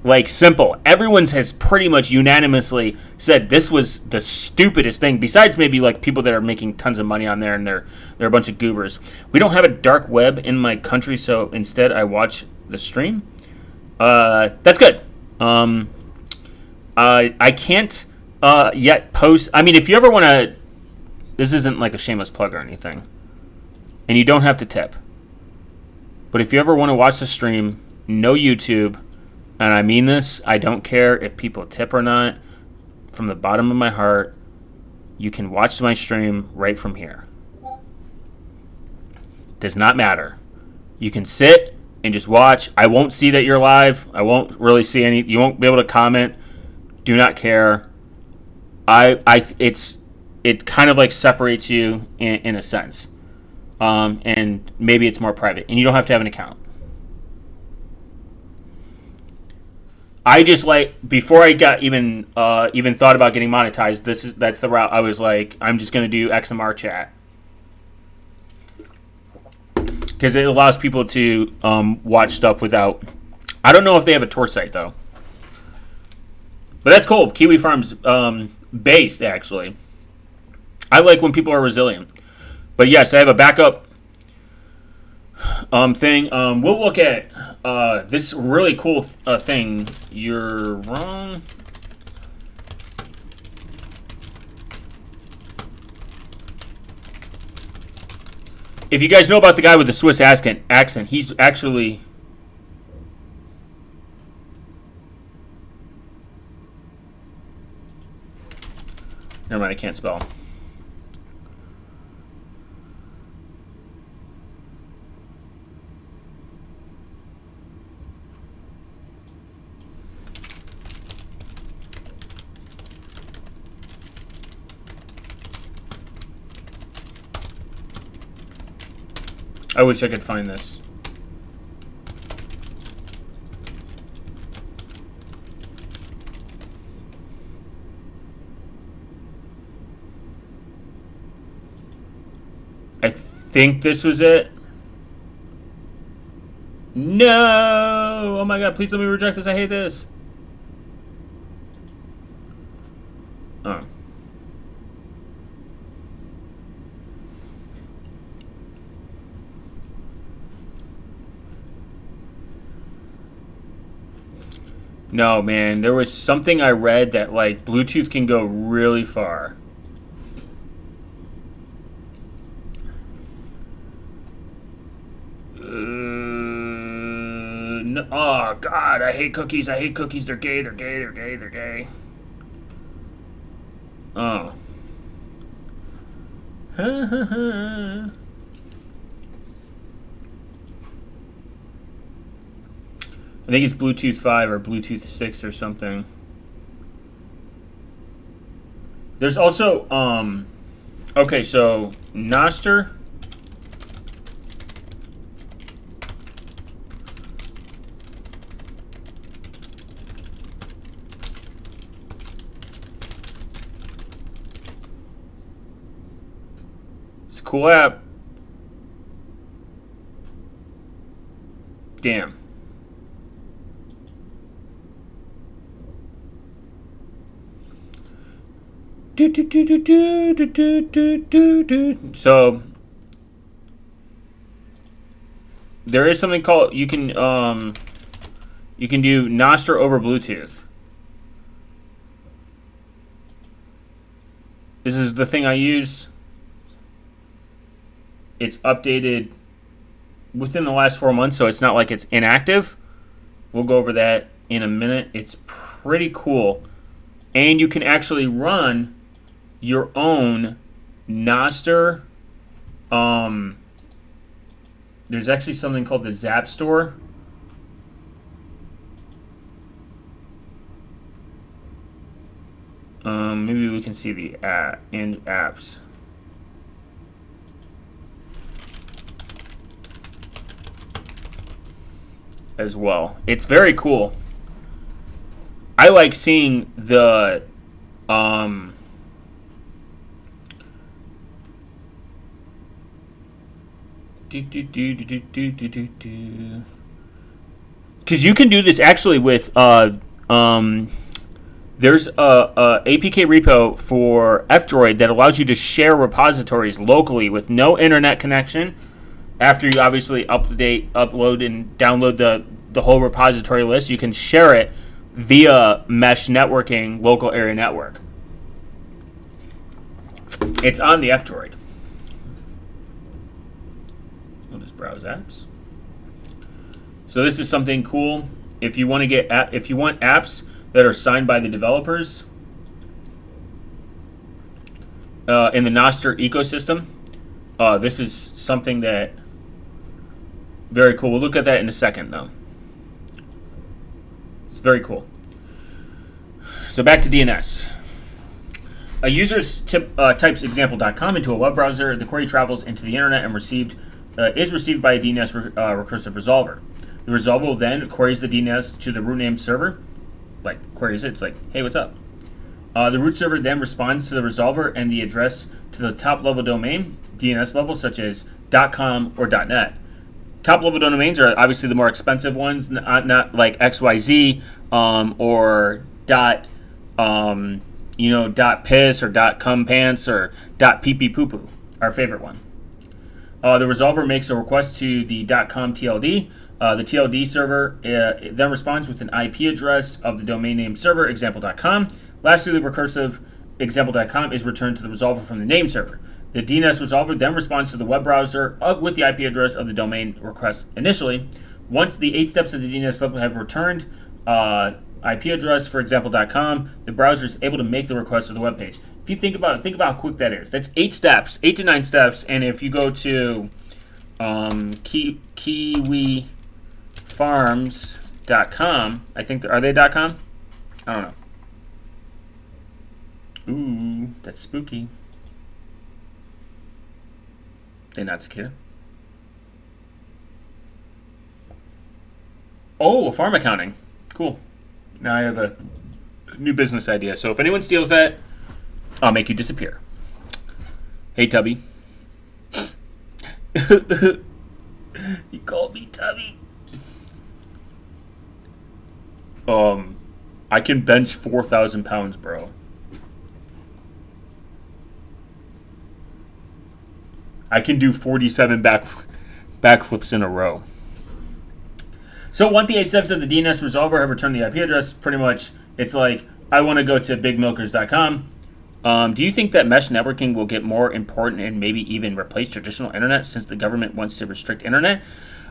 S1: Like, simple. Everyone has pretty much unanimously said this was the stupidest thing, besides maybe like people that are making tons of money on there and they're a bunch of goobers. We don't have a dark web in my country, so instead I watch the stream. That's good. I can't yet post. I mean, if you ever want to, this isn't like a shameless plug or anything, and you don't have to tip. But if you ever want to watch the stream, no YouTube, and I mean this, I don't care if people tip or not, from the bottom of my heart, you can watch my stream right from here. Does not matter. You can sit and just watch. I won't see that you're live. I won't really see any. You won't be able to comment. Do not care. It kind of like separates you in a sense. And maybe it's more private, and you don't have to have an account. I just like, before I got even thought about getting monetized, that's the route I was like, I'm just gonna do XMR chat because it allows people to watch stuff without. I don't know if they have a Tor site though, but that's cool. Kiwi Farms based actually. I like when people are resilient. But yes, I have a backup thing. We'll look at this really cool thing. You're wrong. If you guys know about the guy with the Swiss accent, he's actually... Never mind, I can't spell. I wish I could find this. I think this was it. No! Oh my god, please let me reject this. I hate this. Oh. No, man, there was something I read that like Bluetooth can go really far. No, oh God, I hate cookies. I hate cookies. They're gay. They're gay. They're gay. They're gay. Oh. I think it's Bluetooth 5 or Bluetooth 6 or something. There's also okay, so Nostr. It's a cool app. Damn. So there is something called you can do Nostr over Bluetooth. This is the thing I use. It's updated within the last 4 months, so it's not like it's inactive. We'll go over that in a minute. It's pretty cool. And you can actually run your own Nostr. There's actually something called the Zap Store. Maybe we can see the app and apps. As well. It's very cool. I like seeing the because you can do this actually with there's a APK repo for F-Droid that allows you to share repositories locally with no internet connection. After you obviously upload and download the whole repository list, you can share it via mesh networking local area network. It's on the F-Droid. We'll just browse apps. So this is something cool. If you want to if you want apps that are signed by the developers in the Nostr ecosystem, this is something that very cool. We'll look at that in a second, though. It's very cool. So back to DNS. A user types example.com into a web browser. The query travels into the internet and is received by a DNS recursive resolver. The resolver will then queries the DNS to the root name server. Like, queries it. It's like, hey, what's up? The root server then responds to the resolver and the address to the top-level domain, DNS level, such as .com or .net. Top-level domains are obviously the more expensive ones, not like XYZ or .piss or .cumpants or .pp-poo-poo, our favorite one. The resolver makes a request to the .com TLD. The TLD server then responds with an IP address of the domain name server, example.com. Lastly, the recursive example.com is returned to the resolver from the name server. The DNS resolver then responds to the web browser with the IP address of the domain request initially. Once the 8 steps of the DNS level have returned IP address for example.com, the browser is able to make the request to the web page. If you think about it, think about how quick that is. That's 8 steps, 8 to 9 steps. And if you go to kiwifarms.com, I think, are they .com? I don't know. Ooh, that's spooky. They're not secure. Oh, farm accounting. Cool. Now I have a new business idea. So if anyone steals that, I'll make you disappear. Hey, Tubby. He called me Tubby. I can bench 4,000 pounds, bro. I can do 47 backflips in a row. So once the steps of the DNS resolver have returned the IP address, pretty much it's like, I want to go to bigmilkers.com. Do you think that mesh networking will get more important and maybe even replace traditional internet since the government wants to restrict internet?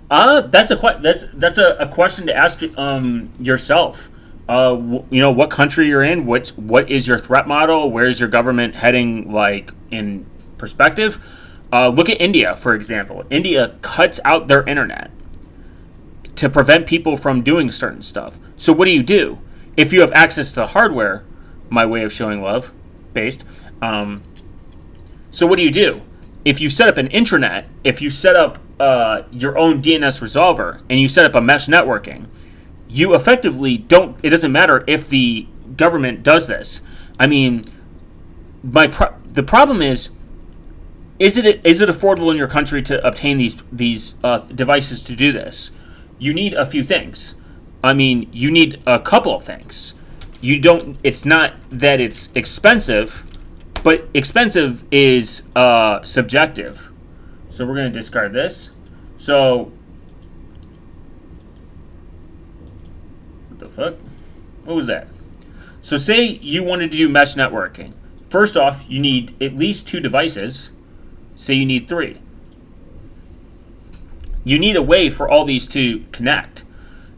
S1: That's a question to ask yourself. What country you're in, what is your threat model, where is your government heading, like, in perspective. Look at India, for example. India cuts out their internet to prevent people from doing certain stuff. So what do? If you have access to hardware, my way of showing love, based. So what do? If you set up an intranet, if you set up your own DNS resolver, and you set up a mesh networking, you effectively don't. It doesn't matter if the government does this. I mean, the problem is it affordable in your country to obtain these devices to do this? You need a few things. I mean, you need a couple of things. You don't. It's not that it's expensive, but expensive is subjective. So we're going to discard this. So what the fuck? What was that? So say you wanted to do mesh networking. First off, you need at least 2 devices. Say you need 3. You need a way for all these to connect.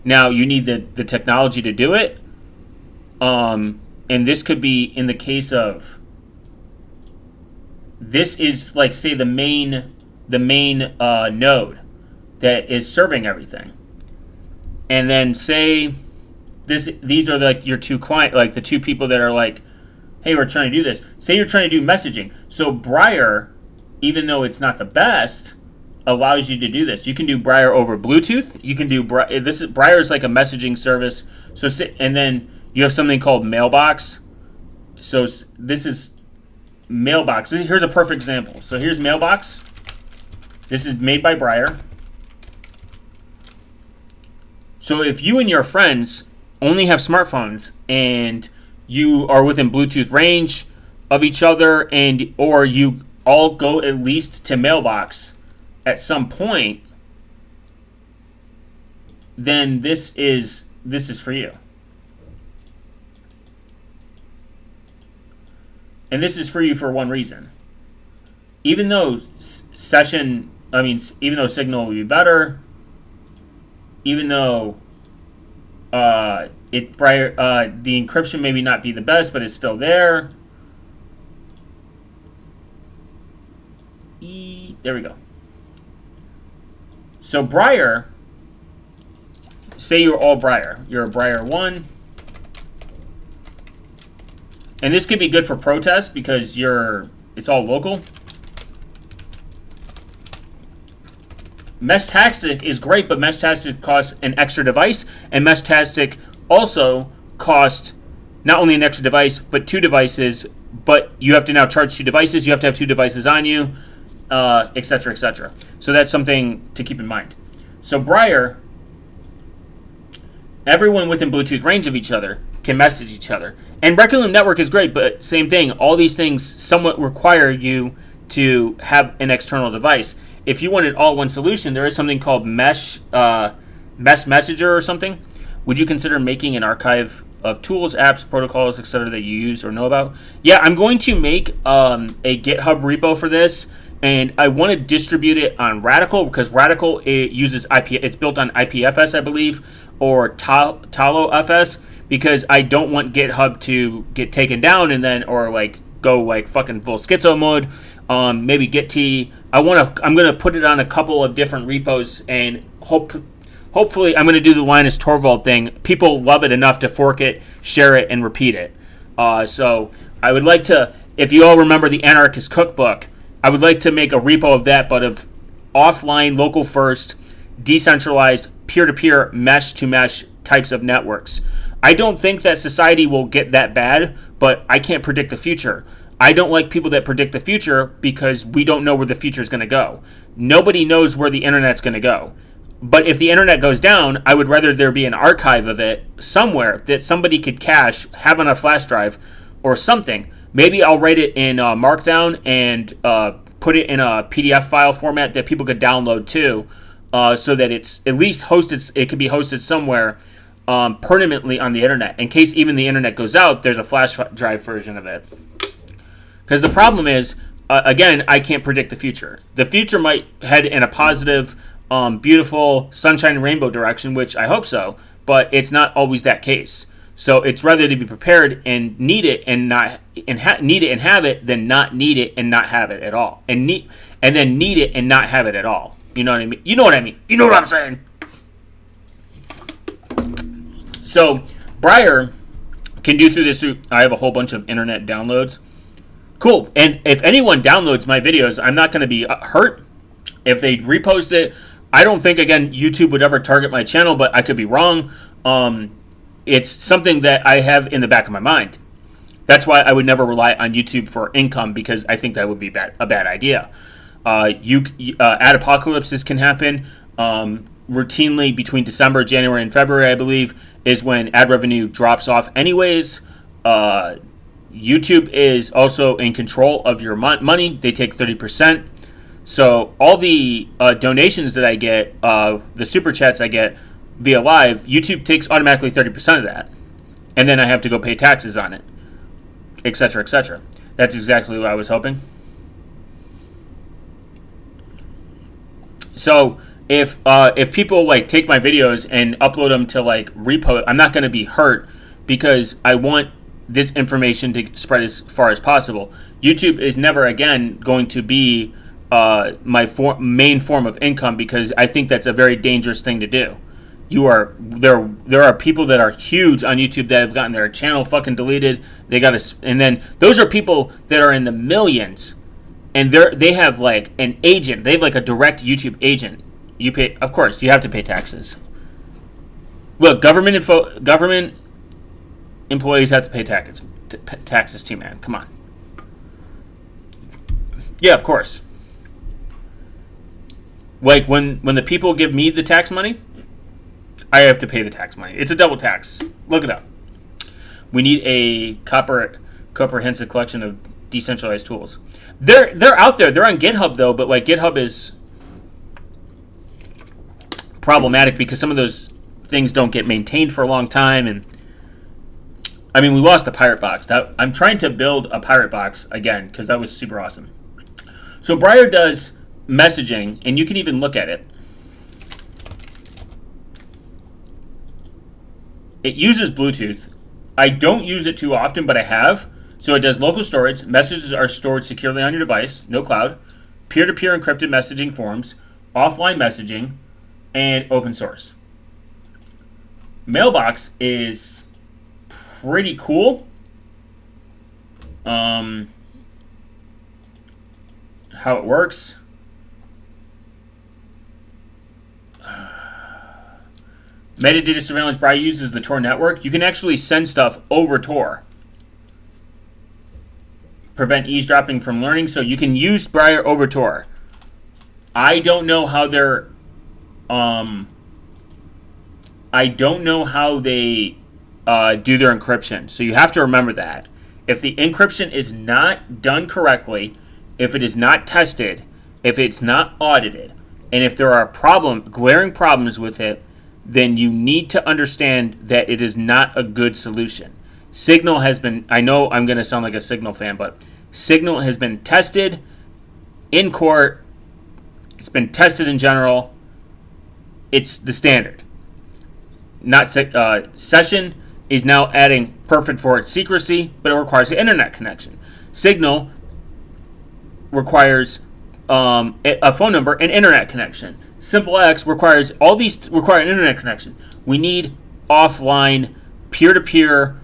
S1: Now, you need the technology to do it. And this could be in the case of, this is like, say, the main node that is serving everything. And then say these are like your 2 client, like the 2 people that are like, hey, we're trying to do this. Say you're trying to do messaging. So Briar, even though it's not the best, allows you to do this. You can do Briar over Bluetooth. You can do Briar is like a messaging service. So and then you have something called Mailbox. So this is Mailbox. Here's a perfect example. So here's Mailbox. This is made by Briar. So if you and your friends only have smartphones and you are within Bluetooth range of each other, or you all go at least to Mailbox at some point, then this is for you. And this is for you for one reason. Even though Signal will be better, even though the encryption maybe not be the best, but it's still there. There we go. So Briar, say you're all Briar. You're a Briar 1. And this could be good for protest because it's all local. Meshtastic is great, but Meshtastic costs an extra device, and Meshtastic also costs not only an extra device, but 2 devices, but you have to now charge 2 devices, you have to have 2 devices on you, etc., etc. So that's something to keep in mind. So Briar, everyone within Bluetooth range of each other can message each other. And Rec Room Network is great, but same thing. All these things somewhat require you to have an external device. If you want an all-one solution, there is something called Mesh Messenger or something. Would you consider making an archive of tools, apps, protocols, etc. that you use or know about? Yeah, I'm going to make a GitHub repo for this, and I want to distribute it on Radical because Radical, it uses IP. It's built on IPFS, I believe, or TaloFS, because I don't want GitHub to get taken down and then go fucking full schizo mode. Maybe Git-T. I'm gonna put it on a couple of different repos, and hopefully I'm gonna do the Linus Torvald thing. People love it enough to fork it, share it, and repeat it. So I would like to, if you all remember the Anarchist Cookbook, I would like to make a repo of that, but of offline, local first, decentralized, peer-to-peer, mesh-to-mesh types of networks. I don't think that society will get that bad, but I can't predict the future. I don't like people that predict the future because we don't know where the future is going to go. Nobody knows where the internet's going to go. But if the internet goes down, I would rather there be an archive of it somewhere that somebody could cache, have on a flash drive, or something. Maybe I'll write it in Markdown and put it in a PDF file format that people could download too. so that it's at least hosted. It could be hosted somewhere permanently on the internet. In case even the internet goes out, there's a flash drive version of it. Because the problem is, again, I can't predict the future. The future might head in a positive, beautiful, sunshine and rainbow direction, which I hope so, but it's not always that case. So it's rather to be prepared and need it and not need it and have it than not need it and not have it at all, and then need it and not have it at all. You know what I mean? You know what I mean? You know what I'm saying? So Briar can do through this. I have a whole bunch of internet downloads. Cool. And if anyone downloads my videos, I'm not going to be hurt if they repost it. I don't think, again, YouTube would ever target my channel, but I could be wrong. It's something that I have in the back of my mind. That's why I would never rely on YouTube for income, because I think that would be a bad idea. Ad apocalypses can happen routinely between December, January, and February, I believe, is when ad revenue drops off anyways. YouTube is also in control of your money. They take 30%. So all the donations that I get, the super chats I get via live, YouTube takes automatically 30% of that. And then I have to go pay taxes on it, etc., etc. That's exactly what I was hoping. So if people like take my videos and upload them to like repo, I'm not going to be hurt because I want this information to spread as far as possible. YouTube is never again going to be my main form of income, because I think that's a very dangerous thing to do. There are people that are huge on YouTube that have gotten their channel fucking deleted. And then those are people that are in the millions, and they have like an agent. They have like a direct YouTube agent. You pay, of course, you have to pay taxes. Look, government employees have to pay taxes too, man. Come on. Yeah, of course. Like when the people give me the tax money, I have to pay the tax money. It's a double tax. Look it up. We need a comprehensive collection of decentralized tools. They're out there. They're on GitHub though, but like GitHub is problematic because some of those things don't get maintained for a long time. And I mean, we lost the pirate box. I'm trying to build a pirate box again because that was super awesome. So Briar does messaging, and you can even look at it. It uses Bluetooth. I don't use it too often, but I have. So it does local storage. Messages are stored securely on your device, no cloud. Peer-to-peer encrypted messaging forms, offline messaging, and open source. Mailbox is pretty cool. How it works. Metadata surveillance. Briar uses the Tor network. You can actually send stuff over Tor. Prevent eavesdropping from learning. So you can use Briar over Tor. I don't know how they're I don't know how they do their encryption. So you have to remember that. If the encryption is not done correctly, if it is not tested, if it's not audited, and if there are glaring problems with it, then you need to understand that it is not a good solution. Signal has been, I know I'm going to sound like a Signal fan, but Signal has been tested in court. It's been tested in general. It's the standard. Session is now adding perfect for its secrecy, but it requires an internet connection. Signal requires a phone number and internet connection. SimpleX requires an internet connection. We need offline, peer-to-peer,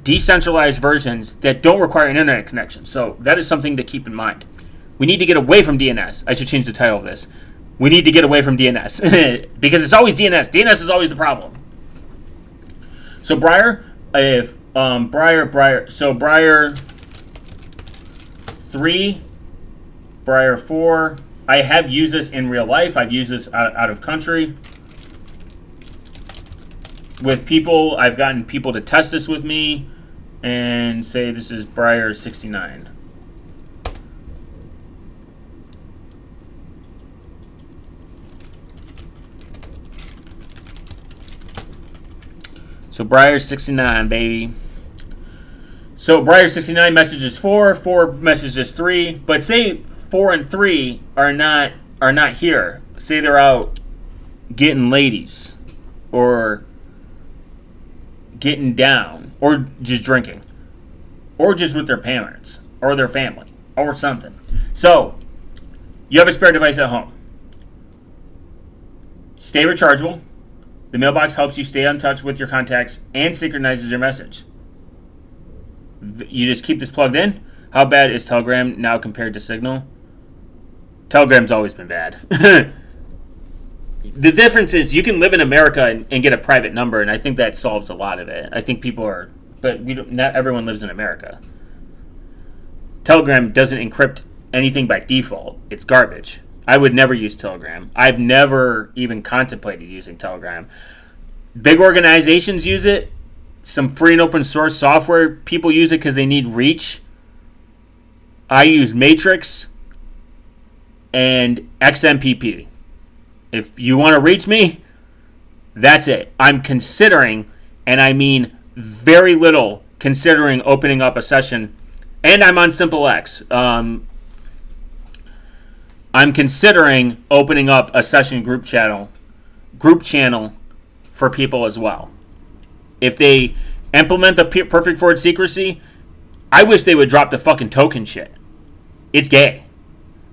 S1: decentralized versions that don't require an internet connection. So that is something to keep in mind. We need to get away from DNS. I should change the title of this. We need to get away from DNS because it's always DNS. DNS is always the problem. So Briar, Briar 3, Briar 4. I have used this in real life. I've used this out of country with people. I've gotten people to test this with me and say this is Briar 69. So Briar69, baby. So Briar69 messages 4 messages 3, but say 4 and 3 are not here. Say they're out getting ladies, or getting down, or just drinking, or just with their parents, or their family, or something. So, you have a spare device at home. Stay rechargeable. The mailbox helps you stay in touch with your contacts and synchronizes your message. You just keep this plugged in. How bad is Telegram now compared to Signal? Telegram's always been bad. The difference is you can live in America and get a private number, and I think that solves a lot of it. I think people are, but not everyone lives in America. Telegram doesn't encrypt anything by default. It's garbage. I would never use Telegram. I've never even contemplated using Telegram. Big organizations use it. Some free and open source software, people use it because they need reach. I use Matrix and XMPP. If you want to reach me, that's it. I'm considering, and I mean very little, considering opening up a session. And I'm on SimpleX. I'm considering opening up a session group channel for people as well. If they implement the perfect forward secrecy, I wish they would drop the fucking token shit. It's gay.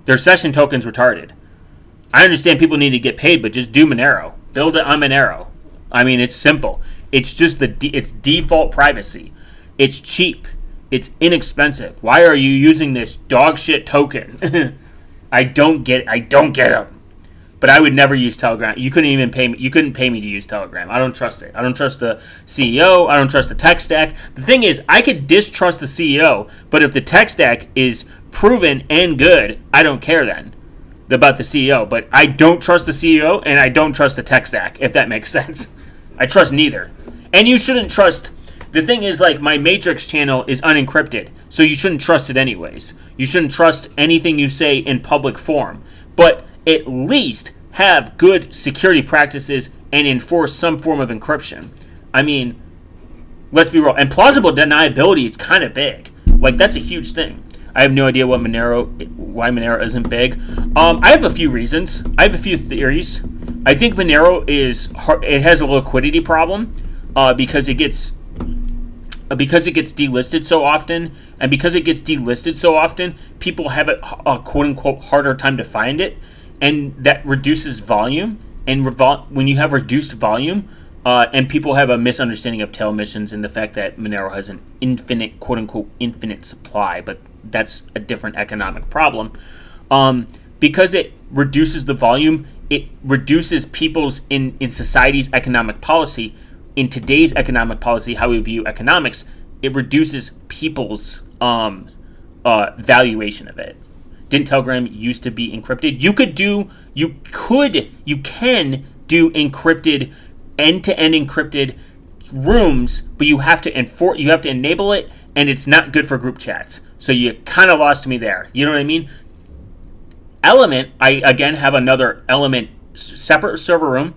S1: Their session token's retarded. I understand people need to get paid, but just do Monero. Build it on Monero. I mean, it's simple. It's just it's default privacy. It's cheap. It's inexpensive. Why are you using this dog shit token? I don't get them. But I would never use Telegram. You couldn't even pay me. You couldn't pay me to use Telegram. I don't trust it. I don't trust the CEO. I don't trust the tech stack. The thing is, I could distrust the CEO, but if the tech stack is proven and good, I don't care then about the CEO. But I don't trust the CEO, and I don't trust the tech stack, if that makes sense. I trust neither. And you shouldn't trust. The thing is, like, my Matrix channel is unencrypted, so you shouldn't trust it anyways. You shouldn't trust anything you say in public forum. But at least have good security practices and enforce some form of encryption. I mean, let's be real. And plausible deniability is kind of big. Like, that's a huge thing. I have no idea why Monero isn't big. I have a few reasons. I have a few theories. I think Monero it has a liquidity problem because it gets delisted so often, and because it gets delisted so often, people have a quote-unquote harder time to find it, and that reduces volume. And when you have reduced volume, and people have a misunderstanding of tail emissions and the fact that Monero has an infinite, quote-unquote, infinite supply, but that's a different economic problem. Because it reduces the volume, it reduces people's, in society's economic policy. In today's economic policy, how we view economics, it reduces people's valuation of it. Didn't Telegram used to be encrypted? You can do encrypted, end-to-end encrypted rooms, but you have to enable it, and it's not good for group chats. So you kind of lost me there. You know what I mean? Element, I again have another Element separate server room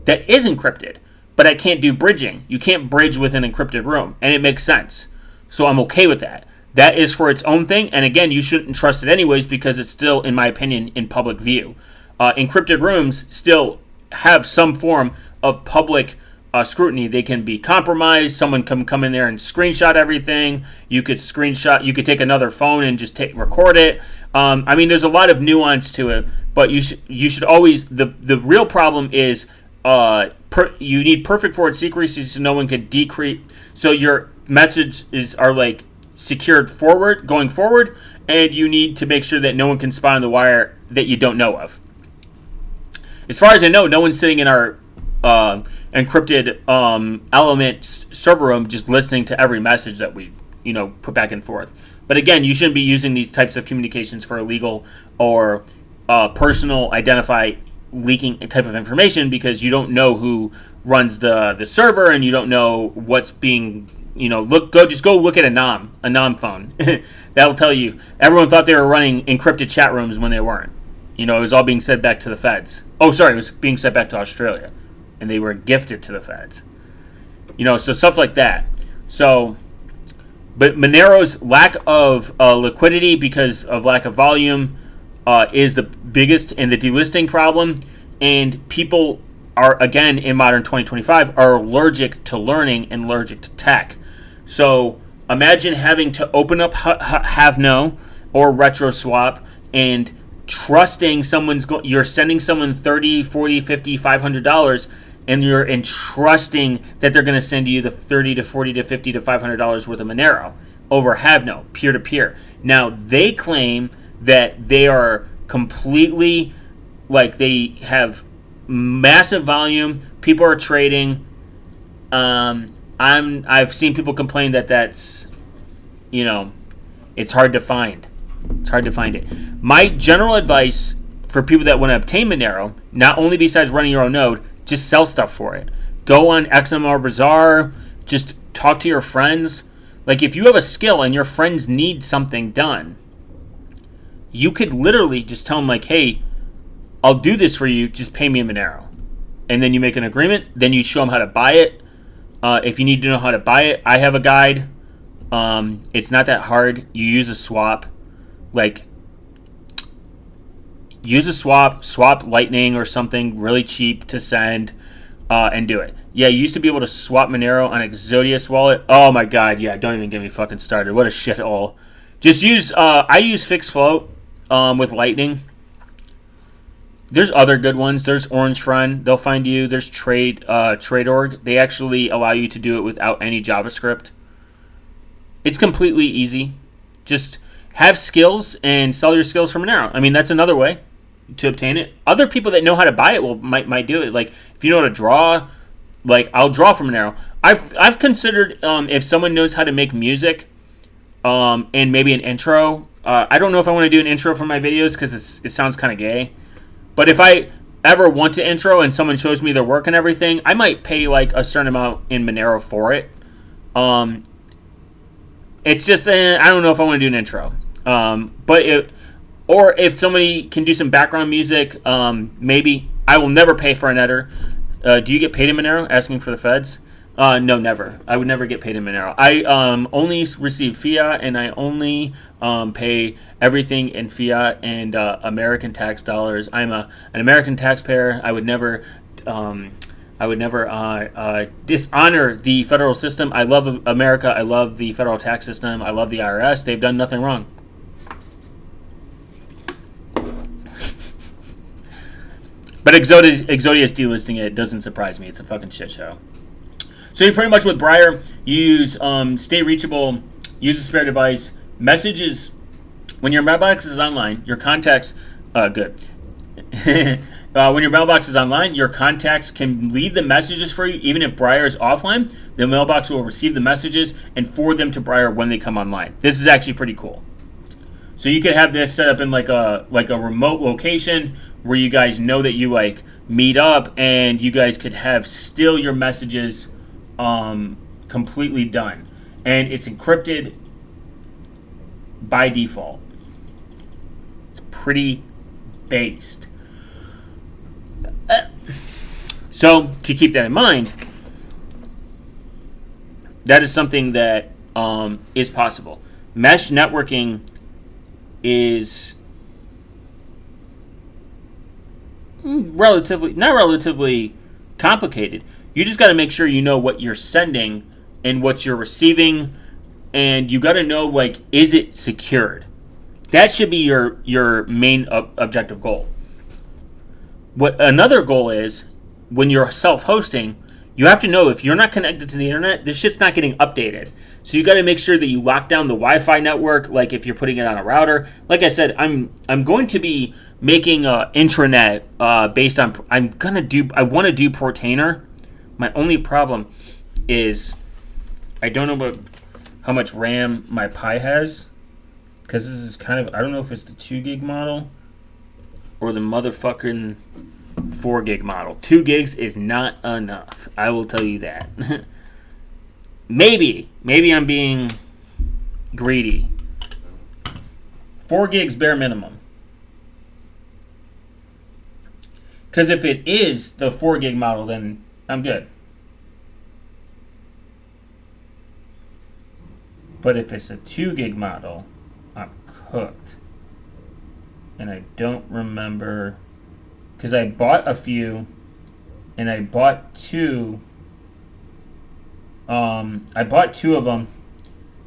S1: that is encrypted. But I can't do bridging. You can't bridge with an encrypted room, and it makes sense. So I'm okay with that. That is for its own thing, and again, you shouldn't trust it anyways because it's still, in my opinion, in public view. Encrypted rooms still have some form of public scrutiny. They can be compromised. Someone can come in there and screenshot everything. You could take another phone and just record it. I mean, there's a lot of nuance to it, but you should always. The real problem is. You need perfect forward secrecy so no one can decrypt. So your messages are like secured going forward, and you need to make sure that no one can spy on the wire that you don't know of. As far as I know, no one's sitting in our encrypted Element server room just listening to every message that we put back and forth. But again, you shouldn't be using these types of communications for illegal or personal leaking type of information because you don't know who runs the server and you don't know what's being go look at a nom phone. That'll tell you. Everyone thought they were running encrypted chat rooms when they weren't. It was all being sent back to the feds. Oh, sorry, it was being sent back to Australia, and they were gifted to the feds. So stuff like that. So, but Monero's lack of liquidity because of lack of volume is the biggest and the delisting problem. And people are, again, in modern 2025, are allergic to learning and allergic to tech. So imagine having to open up Havno or RetroSwap and trusting you're sending someone $30, $40, $50, $500, and you're entrusting that they're going to send you the $30 to $40 to $50 to $500 worth of Monero over Havno, peer-to-peer. Now, they claim that they are completely, like, they have massive volume, people are trading. I've seen people complain that that's, it's hard to find. It's hard to find it. My general advice for people that want to obtain Monero, not only besides running your own node, just sell stuff for it. Go on XMR Bazaar. Just talk to your friends. Like, if you have a skill and your friends need something done, you could literally just tell them, like, hey, I'll do this for you. Just pay me in Monero. And then you make an agreement. Then you show them how to buy it. If you need to know how to buy it, I have a guide. It's not that hard. You use a swap. Like, use a swap Lightning or something really cheap to send, and do it. Yeah, you used to be able to swap Monero on Exodius wallet. Oh my god, yeah, don't even get me fucking started. What a shithole. Just use, I use FixFloat with Lightning. There's other good ones. There's Orange Friend. They'll find you. There's TradeOrg. They actually allow you to do it without any JavaScript. It's completely easy. Just have skills and sell your skills for Monero. I mean, that's another way to obtain it. Other people that know how to buy it might do it. Like, if you know how to draw, like, I'll draw from Monero. I've considered if someone knows how to make music, and maybe an intro. I don't know if I want to do an intro for my videos because it sounds kind of gay. But if I ever want to intro and someone shows me their work and everything, I might pay like a certain amount in Monero for it. It's just I don't know if I want to do an intro. Or if somebody can do some background music, maybe. I will never pay for an editor. Do you get paid in Monero? Asking for the feds. No, never. I would never get paid in Monero. I only receive fiat, and I only pay everything in fiat and American tax dollars. I'm an American taxpayer. I would never dishonor the federal system. I love America. I love the federal tax system. I love the IRS. They've done nothing wrong. But Exodius delisting it doesn't surprise me. It's a fucking shit show. So you pretty much with Briar, you use stay reachable, use a spare device, messages. When your mailbox is online, your contacts, good. When your mailbox is online, your contacts can leave the messages for you. Even if Briar is offline, the mailbox will receive the messages and forward them to Briar when they come online. This is actually pretty cool. So you could have this set up in like a remote location where you guys know that you like meet up, and you guys could have still your messages completely done, and it's encrypted by default. It's pretty based. So to keep that in mind, that is something that is possible. Mesh networking is not relatively complicated. You just got to make sure you know what you're sending and what you're receiving, and you got to know, like, is it secured? That should be your main objective goal. What another goal is, when you're self-hosting, you have to know if you're not connected to the internet, this shit's not getting updated. So you got to make sure that you lock down the Wi-Fi network, like if you're putting it on a router. Like I said, I'm going to be making an intranet based on, I want to do Portainer. My only problem is I don't know how much RAM my Pi has, because this is kind of, I don't know if it's the 2 gig model or the motherfucking 4 gig model. 2 gigs is not enough. I will tell you that. Maybe I'm being greedy. 4 gigs bare minimum. Because if it is the 4 gig model, then I'm good. But if it's a 2 gig model, I'm cooked. And I don't remember, because I bought a few, and I bought two. I bought two of them,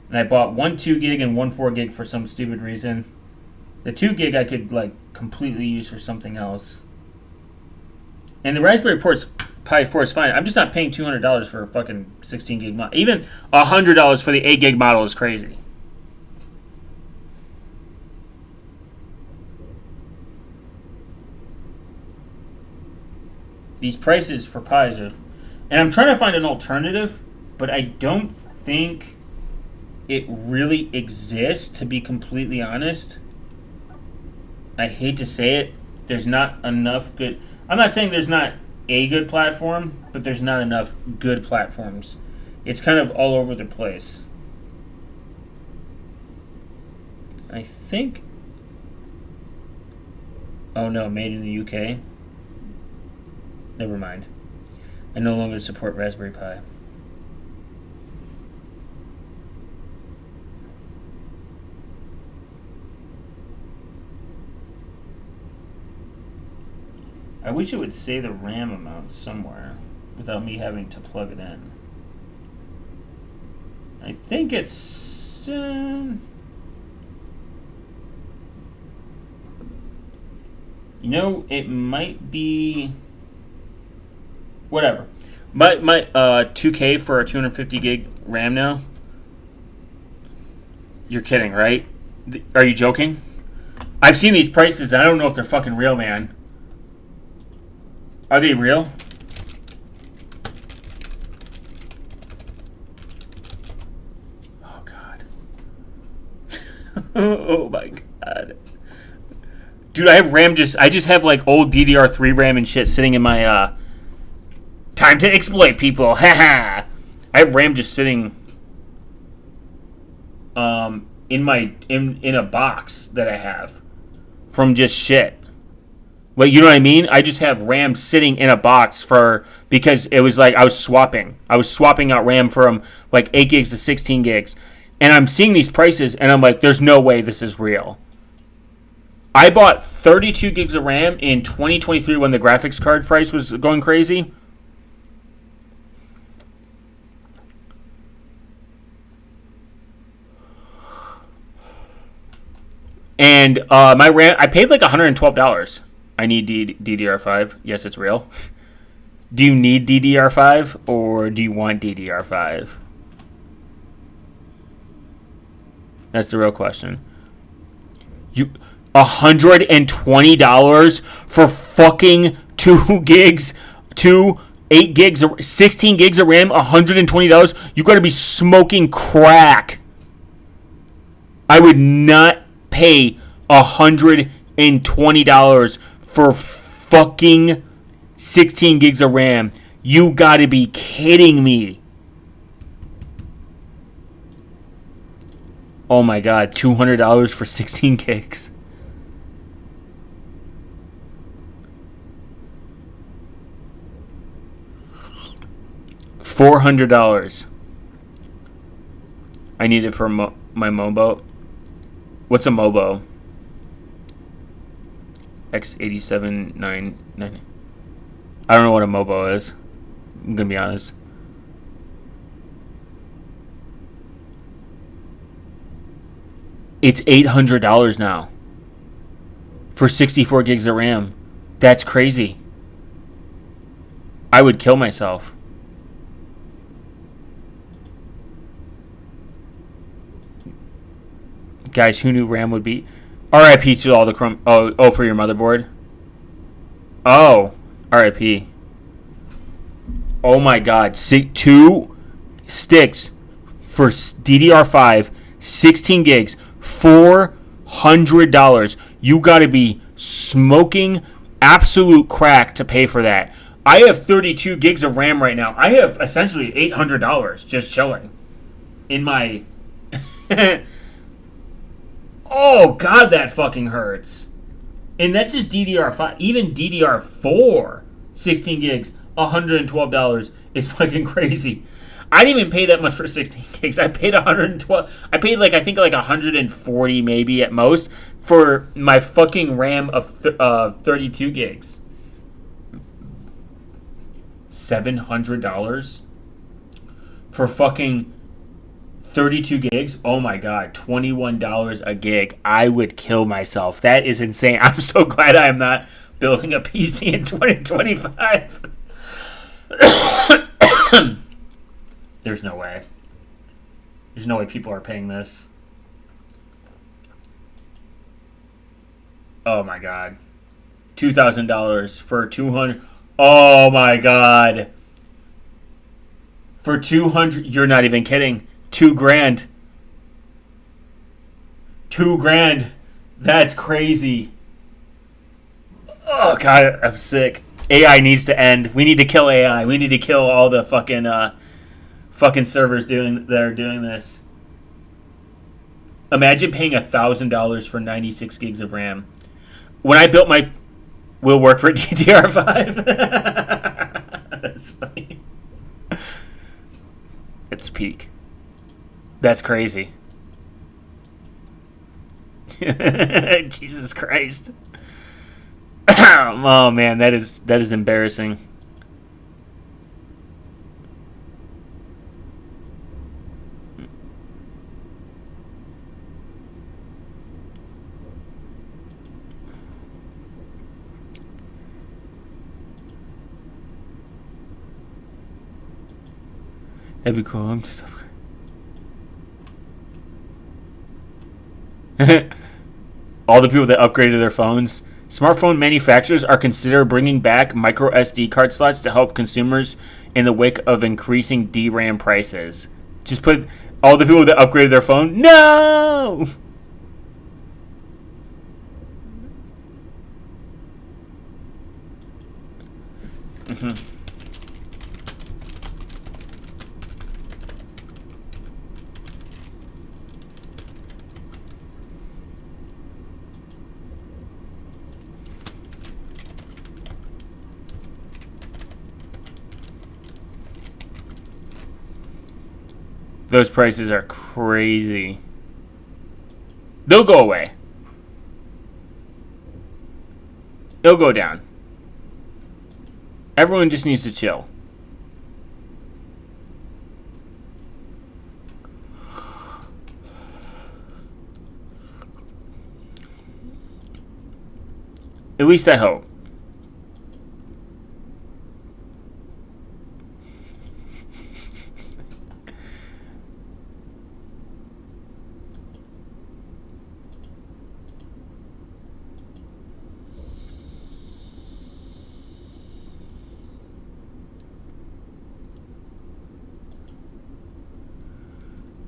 S1: and I bought one 2 gig and one 4 gig for some stupid reason. The 2 gig I could like completely use for something else. And the Raspberry Pi 4 is fine. I'm just not paying $200 for a fucking 16 gig model. Even $100 for the 8 gig model is crazy. These prices for Pis are... And I'm trying to find an alternative, but I don't think it really exists, to be completely honest. I hate to say it. There's not enough good... I'm not saying there's not a good platform, but there's not enough good platforms. It's kind of all over the place. I think... Oh no, made in the UK? Never mind. I no longer support Raspberry Pi. I wish it would say the RAM amount somewhere without me having to plug it in. I think it's... you know, it might be... Whatever. My 2K for a 250 gig RAM now? You're kidding, right? Are you joking? I've seen these prices, and I don't know if they're fucking real, man. Are they real? Oh, God. Oh, my God. Dude, I have RAM I just have, like, old DDR3 RAM and shit sitting in my, time to exploit people. Haha. I have RAM just sitting, in a box that I have from just shit. Well, you know what I mean? I just have RAM sitting in a box because it was like I was swapping out RAM from like 8 gigs to 16 gigs. And I'm seeing these prices and I'm like, there's no way this is real. I bought 32 gigs of RAM in 2023 when the graphics card price was going crazy. And my RAM, I paid like $112. I need DDR5. Yes, it's real. Do you need DDR5 or do you want DDR5? That's the real question. You $120 for fucking 2 gigs, 8 gigs, 16 gigs of RAM, $120? You gotta be smoking crack. I would not pay $120 for fucking 16 gigs of RAM. You gotta be kidding me. Oh my God, $200 for 16 gigs. $400. I need it for my Mobo. What's a Mobo? X8799. I don't know what a Mobo is. I'm gonna be honest. It's $800 now for 64 gigs of RAM. That's crazy. I would kill myself. Guys, who knew RAM would be... RIP to all the Chrome... Oh, for your motherboard? Oh, RIP. Oh my God. 2 sticks for DDR5, 16 gigs, $400. You gotta be smoking absolute crack to pay for that. I have 32 gigs of RAM right now. I have essentially $800 just chilling in my... Oh, God, that fucking hurts. And that's just DDR5. Even DDR4, 16 gigs, $112 is fucking crazy. I didn't even pay that much for 16 gigs. I paid 112. I paid I think 140 maybe at most for my fucking RAM of 32 gigs. $700 for fucking 32 gigs? Oh my god, $21 a gig. I would kill myself. That is insane. I'm so glad I am not building a PC in 2025. There's no way. There's no way people are paying this. Oh my god. $2,000 for 200. Oh my god. For 200, you're not even kidding. $2,000. $2,000. That's crazy. Oh god, I'm sick. AI needs to end. We need to kill AI. We need to kill all the fucking servers that are doing this. Imagine paying $1,000 for 96 gigs of RAM. When I built my will work for DDR5. That's funny. It's peak. That's crazy. Jesus Christ. Oh man, that is embarrassing. That'd be cool. I'm just all the people that upgraded their phones. Smartphone manufacturers are considering bringing back micro SD card slots to help consumers in the wake of increasing DRAM prices. Just put all the people that upgraded their phone. No. Mm-hmm. Those prices are crazy. They'll go away. They'll go down. Everyone just needs to chill. At least I hope.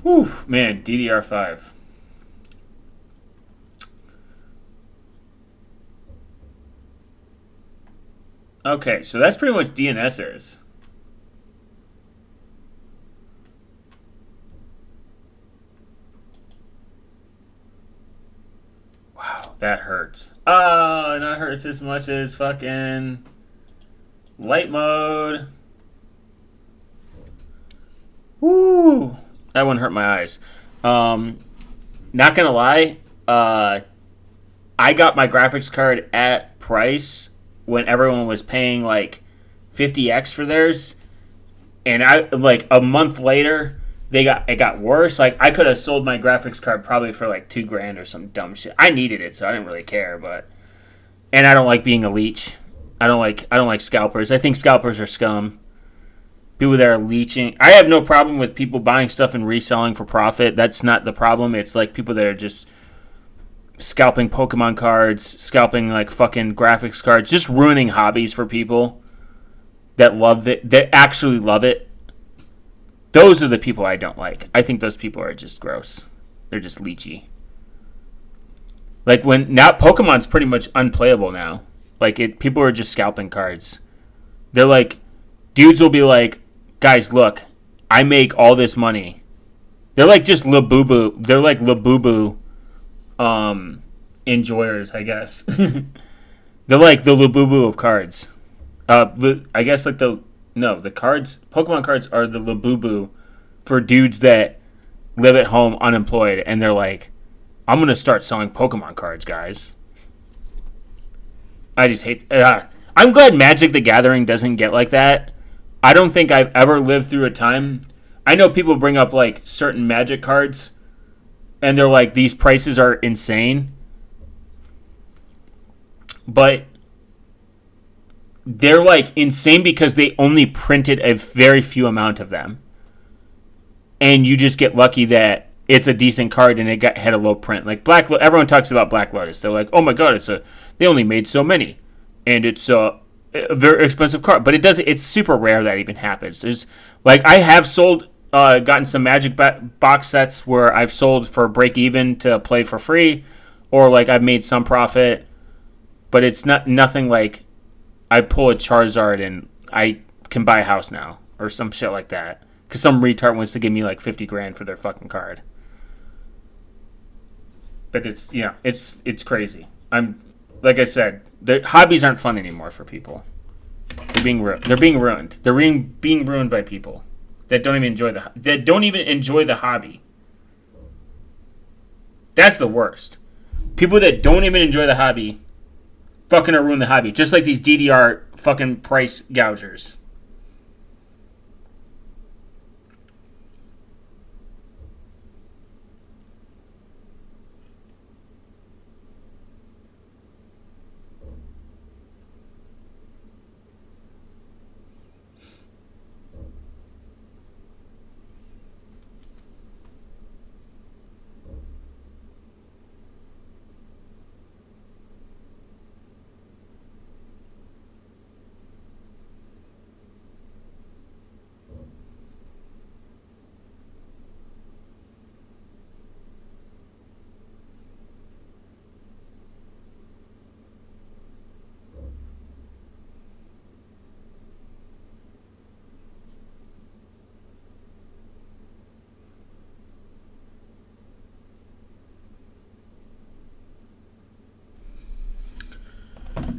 S1: Whew, man, DDR5. Okay, so that's pretty much DNS is. Wow, that hurts. Oh, that hurts as much as fucking light mode. Woo! That one hurt my eyes. Not gonna lie, I got my graphics card at price when everyone was paying like 50x for theirs, and I a month later it got worse. Like I could have sold my graphics card probably for like $2,000 or some dumb shit. I needed it, so I didn't really care. And I don't like being a leech. I don't like scalpers. I think scalpers are scum. People that are leeching. I have no problem with people buying stuff and reselling for profit. That's not the problem. It's like people that are just scalping Pokemon cards, scalping like fucking graphics cards, just ruining hobbies for people that love it, that actually love it. Those are the people I don't like. I think those people are just gross. They're just leechy. Like now Pokemon's pretty much unplayable now. People are just scalping cards. They're like, dudes will be like, guys, look, I make all this money. They're like just Labubu. They're like Labubu enjoyers, I guess. They're like the Labubu of cards. I guess like the No, the cards, Pokemon cards are the Labubu for dudes that live at home unemployed and they're like, I'm going to start selling Pokemon cards, guys. I just hate. I'm glad Magic the Gathering doesn't get like that. I don't think I've ever lived through a time. I know people bring up like certain Magic cards and they're like, these prices are insane. But they're like insane because they only printed a very few amount of them. And you just get lucky that it's a decent card and had a low print. Like everyone talks about Black Lotus. They're like, oh my god, they only made so many, and it's a very expensive card. But it doesn't. It's super rare that even happens. There's like I have gotten some Magic box sets where I've sold for break even to play for free, or like I've made some profit. But it's nothing like I pull a Charizard and I can buy a house now or some shit like that. Because some retard wants to give me like 50 grand for their fucking card. But it's crazy. Like I said, the hobbies aren't fun anymore for people. They're being ruined. They're being ruined by people that don't even enjoy the hobby. That's the worst. People that don't even enjoy the hobby fucking are ruining the hobby. Just like these DDR fucking price gougers.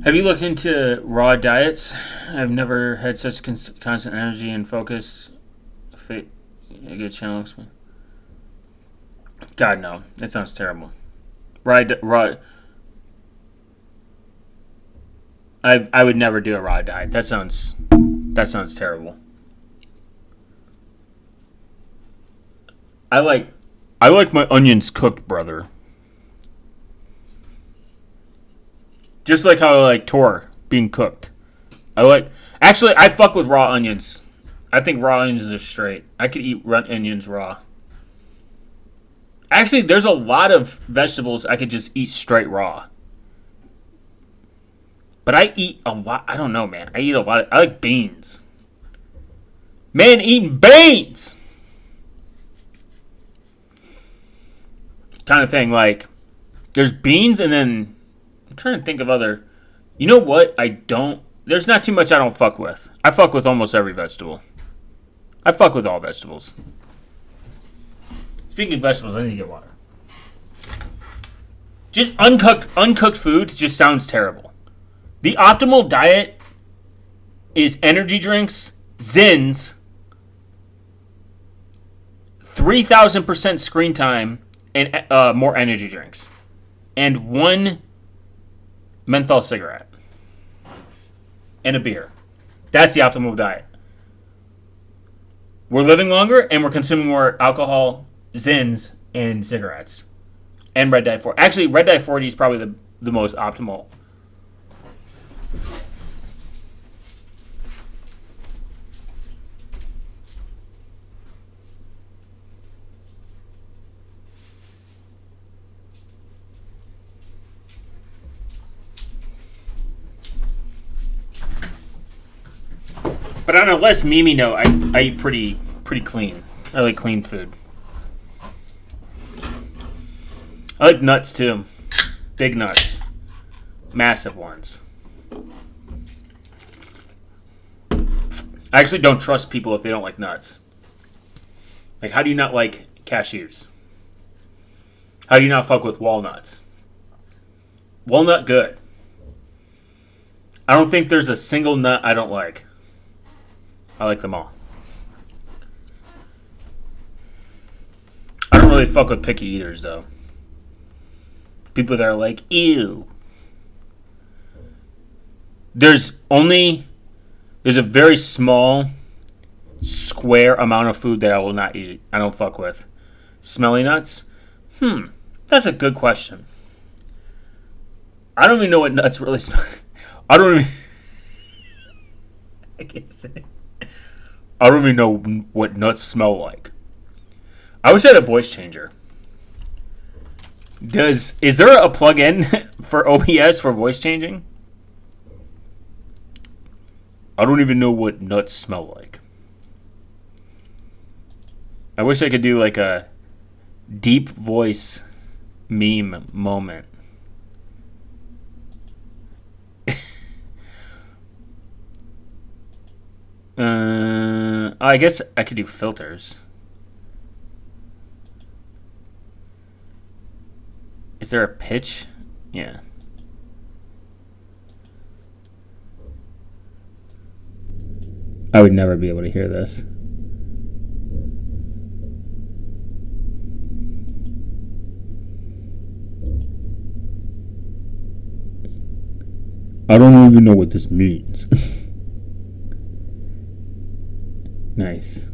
S1: Have you looked into raw diets? I've never had such constant energy and focus. A good channel. God, no. That sounds terrible. Raw. I would never do a raw diet. That sounds terrible. I like my onions cooked, brother. Just like how I like Tor being cooked. Actually, I fuck with raw onions. I think raw onions are straight. I could eat onions raw. Actually, there's a lot of vegetables I could just eat straight raw. But I eat a lot. I don't know, man. I eat a lot. I like beans. Man, eating beans! Kind of thing. Like, there's beans and then... I'm trying to think of other... You know what? There's not too much I don't fuck with. I fuck with almost every vegetable. I fuck with all vegetables. Speaking of vegetables, I need to get water. Just uncooked foods just sounds terrible. The optimal diet is energy drinks, Zins, 3,000% screen time, and more energy drinks. And one menthol cigarette. And a beer. That's the optimal diet. We're living longer and we're consuming more alcohol, Zins, and cigarettes. And Red Dye 40. Actually, Red Dye 40 is probably the most optimal. But on a less memey note, I eat pretty clean. I like clean food. I like nuts too. Big nuts. Massive ones. I actually don't trust people if they don't like nuts. Like, how do you not like cashews? How do you not fuck with walnuts? Walnut good. I don't think there's a single nut I don't like. I like them all. I don't really fuck with picky eaters, though. People that are like, ew. There's a very small, square amount of food that I will not eat. I don't fuck with. Smelly nuts? That's a good question. I don't even know what nuts really smell. I don't even. I can't say. I don't even know what nuts smell like. I wish I had a voice changer. Is there a plug-in for OBS for voice changing? I don't even know what nuts smell like. I wish I could do like a deep voice meme moment. I guess I could do filters. Is there a pitch? Yeah. I would never be able to hear this. I don't even know what this means. Nice.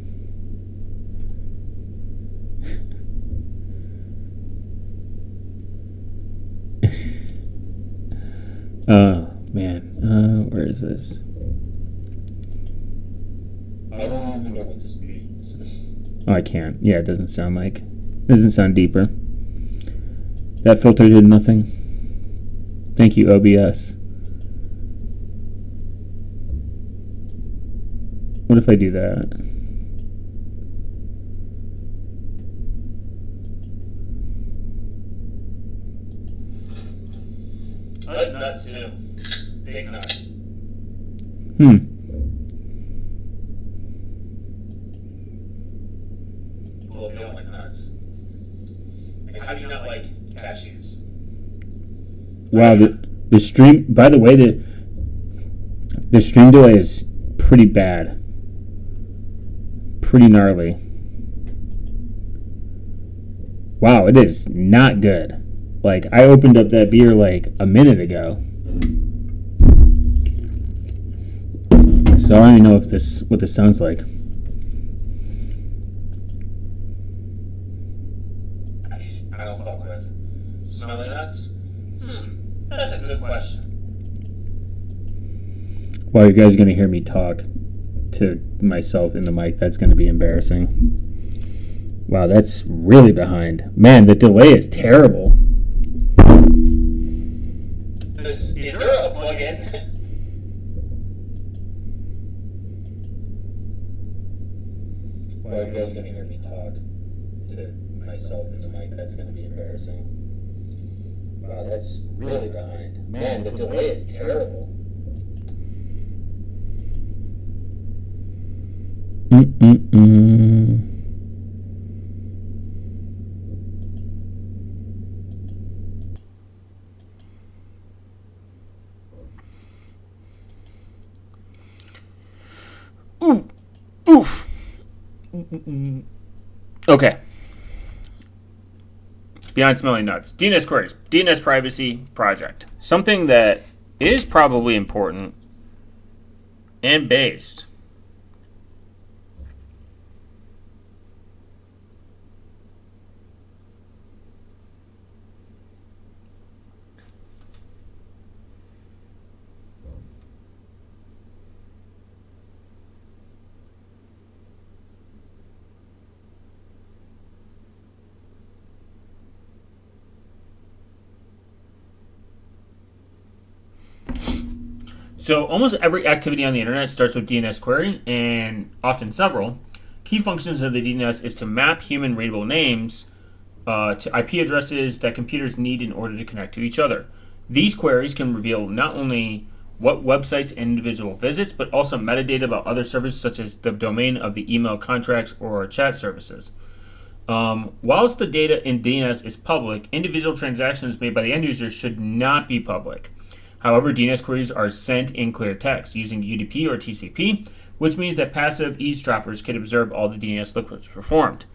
S1: Oh, man. Where is this? I don't even know what this means. Oh, I can't. Yeah, it doesn't sound like. It doesn't sound deeper. That filter did nothing. Thank you, OBS. What if I do that? I like nuts too. Big nut. Well, if you don't like nuts. Like, how do you not like cashews? Wow, the stream. By the way, the stream delay is pretty bad. Pretty gnarly. Wow, it is not good. Like, I opened up that beer like a minute ago. So I don't even know if what this sounds like. I don't fuck with smelly nuts. That's a good question. Well, you guys are gonna hear me talk to myself in the mic. That's gonna be embarrassing. Wow, that's really behind. Man, the delay is terrible. Is there a plug-in? Well, you guys are gonna hear me talk to myself in the mic. That's gonna be embarrassing. Wow, that's really behind. Man, the delay is terrible. Oof. Okay. Beyond smelly nuts. DNS queries. DNS privacy project. Something that is probably important and based. So almost every activity on the internet starts with DNS query, and often several. Key functions of the DNS is to map human readable names to IP addresses that computers need in order to connect to each other. These queries can reveal not only what websites an individual visits, but also metadata about other services such as the domain of the email contracts or chat services. Whilst the data in DNS is public, individual transactions made by the end user should not be public. However, DNS queries are sent in clear text using UDP or TCP. which means that passive eavesdroppers could observe all the DNS lookups performed.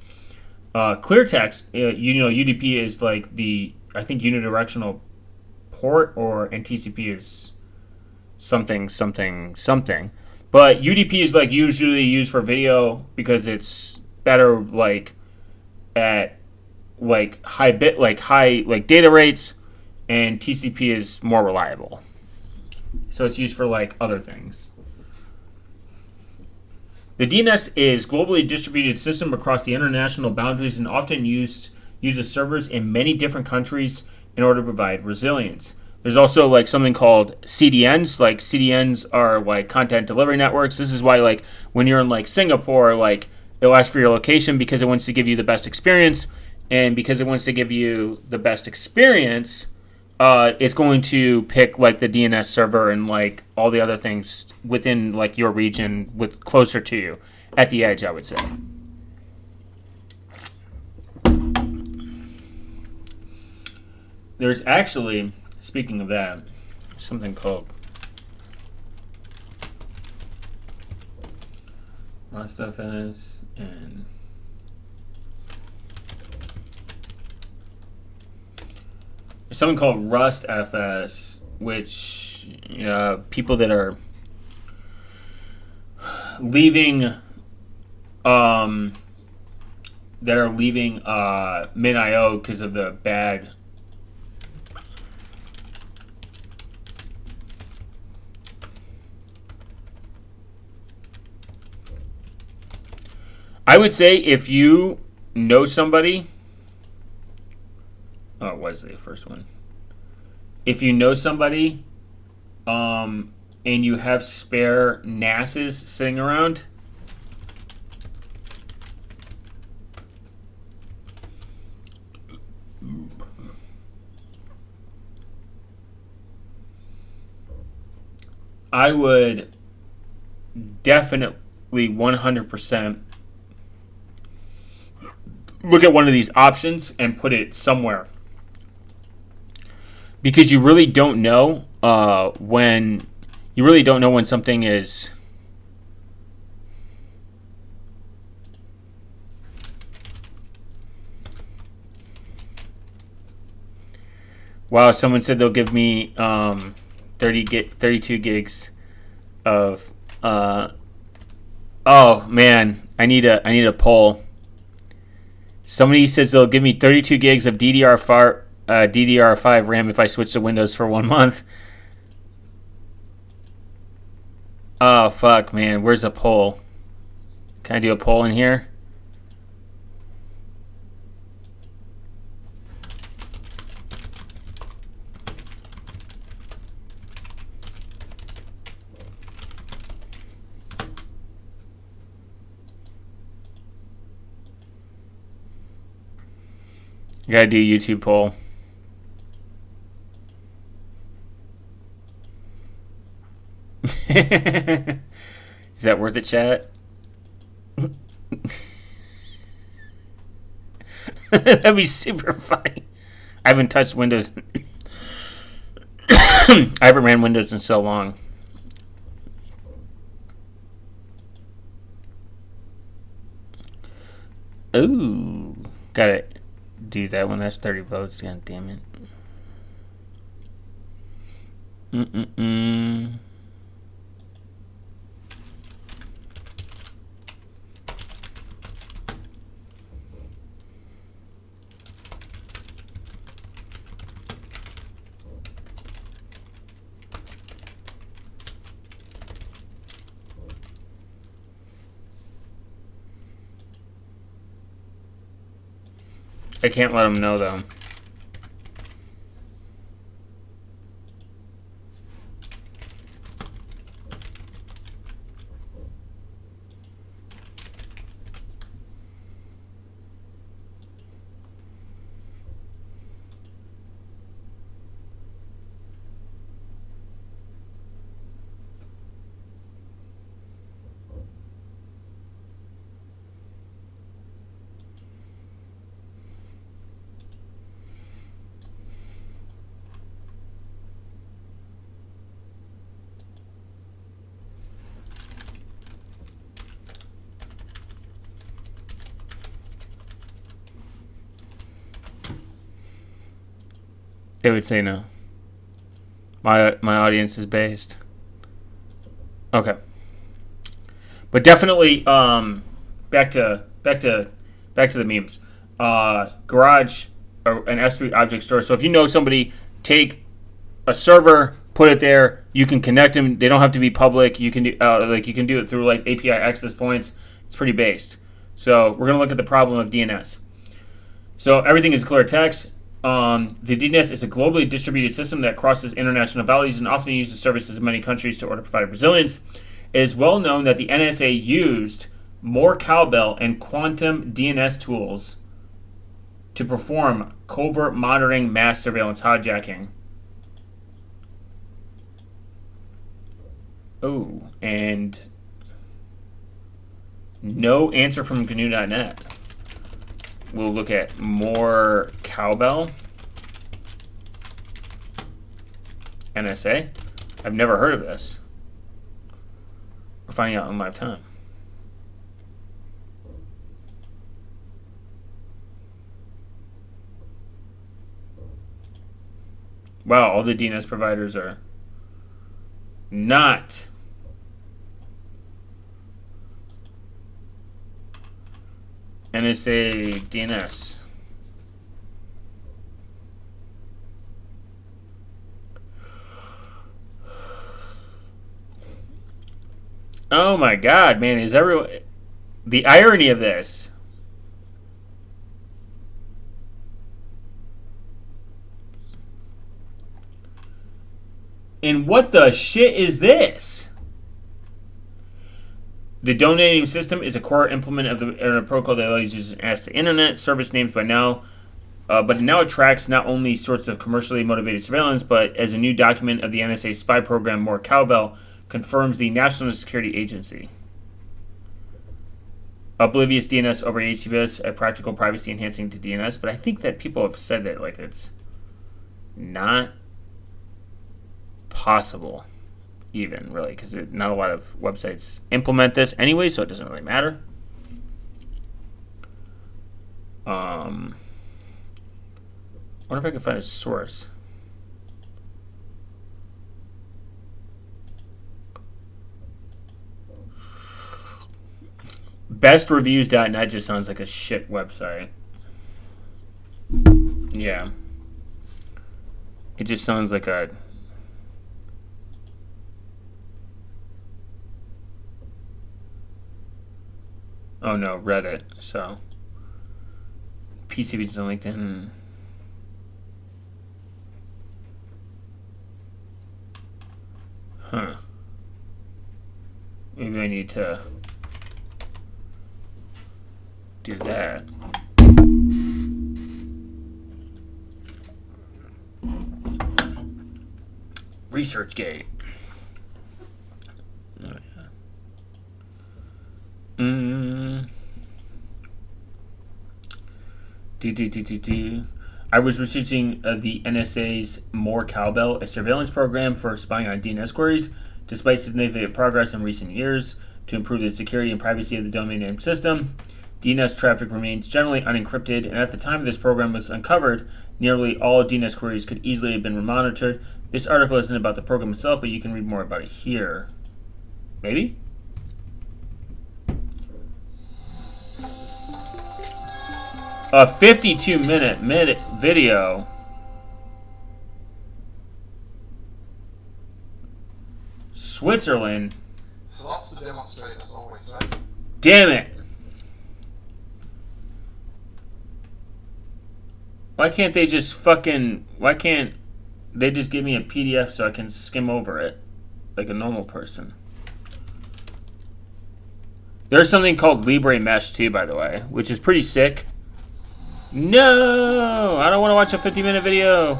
S1: Clear text, UDP is like the, I think, unidirectional port, and TCP is something. But UDP is like usually used for video because it's better like at like high data rates, and TCP is more reliable. So it's used for like other things. The DNS is globally distributed system across the international boundaries and often uses servers in many different countries in order to provide resilience. There's also like something called CDNs. Like CDNs are like content delivery networks. This is why like when you're in like Singapore, like it'll ask for your location because it wants to give you the best experience, and because it wants to give you the best experience, it's going to pick like the DNS server and like all the other things within like your region with closer to you at the edge, I would say. There's actually, speaking of that, something called RustFS and there's something called RustFS, which people that are leaving MinIO because of the bad I would say if you know somebody, it was the first one. If you know somebody, and you have spare NASs sitting around, I would definitely 100% look at one of these options and put it somewhere, because you really don't know when something is wow. Someone said they'll give me 32 gigs of oh man, I need a poll. Somebody says they'll give me 32 gigs of DDR5 RAM if I switch to Windows for 1 month. Oh, fuck, man. Where's a poll? Can I do a poll in here? You gotta do a YouTube poll. Is that worth it, chat? That'd be super funny. I haven't touched Windows. I haven't ran Windows in so long. Ooh, gotta do that one. That's 30 votes. God damn it. I can't let them know, though. They would say no. My audience is based. Okay. But definitely, back to the memes. Garage, an S3 object store. So if you know somebody, take a server, put it there. You can connect them. They don't have to be public. You can do you can do it through like API access points. It's pretty based. So we're gonna look at the problem of DNS. So everything is clear text. The DNS is a globally distributed system that crosses international boundaries and often uses services in many countries to order provide resilience. It is well known that the NSA used more cowbell and quantum DNS tools to perform covert monitoring, mass surveillance hijacking. Oh, and no answer from GNU.net. We'll look at more cowbell. NSA. I've never heard of this. We're finding out in live time. Wow, all the DNS providers are not NSA DNS. Oh my God, man! Is everyone the irony of this? And what the shit is this? The donating system is a core implement of the Internet Protocol that allows users to access the Internet service names but it now attracts not only sorts of commercially motivated surveillance, but as a new document of the NSA spy program, More Cowbell, confirms the National Security Agency. Oblivious DNS over HTTPS, a practical privacy enhancing to DNS, but I think that people have said that like it's not possible. Even really, because not a lot of websites implement this anyway, so it doesn't really matter. I wonder if I can find a source. BestReviews.net just sounds like a shit website. Yeah. It just sounds like a... Oh no, Reddit. So PCVs on LinkedIn. Huh. Maybe I need to do that. ResearchGate. Oh, yeah. I was researching the NSA's More Cowbell, a surveillance program for spying on DNS queries. Despite significant progress in recent years to improve the security and privacy of the domain name system, DNS traffic remains generally unencrypted, and at the time this program was uncovered, nearly all DNS queries could easily have been monitored. This article isn't about the program itself, but you can read more about it here. Maybe? A 52-minute video. Switzerland.
S2: So lots to demonstrate as always, right?
S1: Damn it. Why can't they just why can't they just give me a PDF so I can skim over it like a normal person? There's something called Libre Mesh too, by the way, which is pretty sick. No! I don't want to watch a 50-minute video.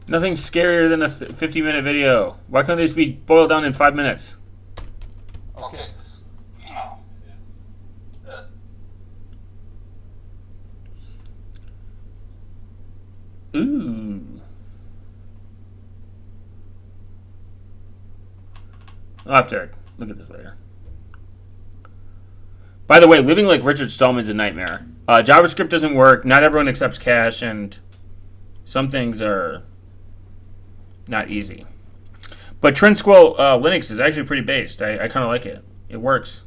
S1: Nothing's scarier than a 50-minute video. Why can't this be boiled down in 5 minutes?
S2: Okay.
S1: Ooh. I'll have to look at this later. By the way, living like Richard Stallman's a nightmare. JavaScript doesn't work. Not everyone accepts cache, and some things are not easy. But TrinSquirrel Linux is actually pretty based. I kind of like it. It works.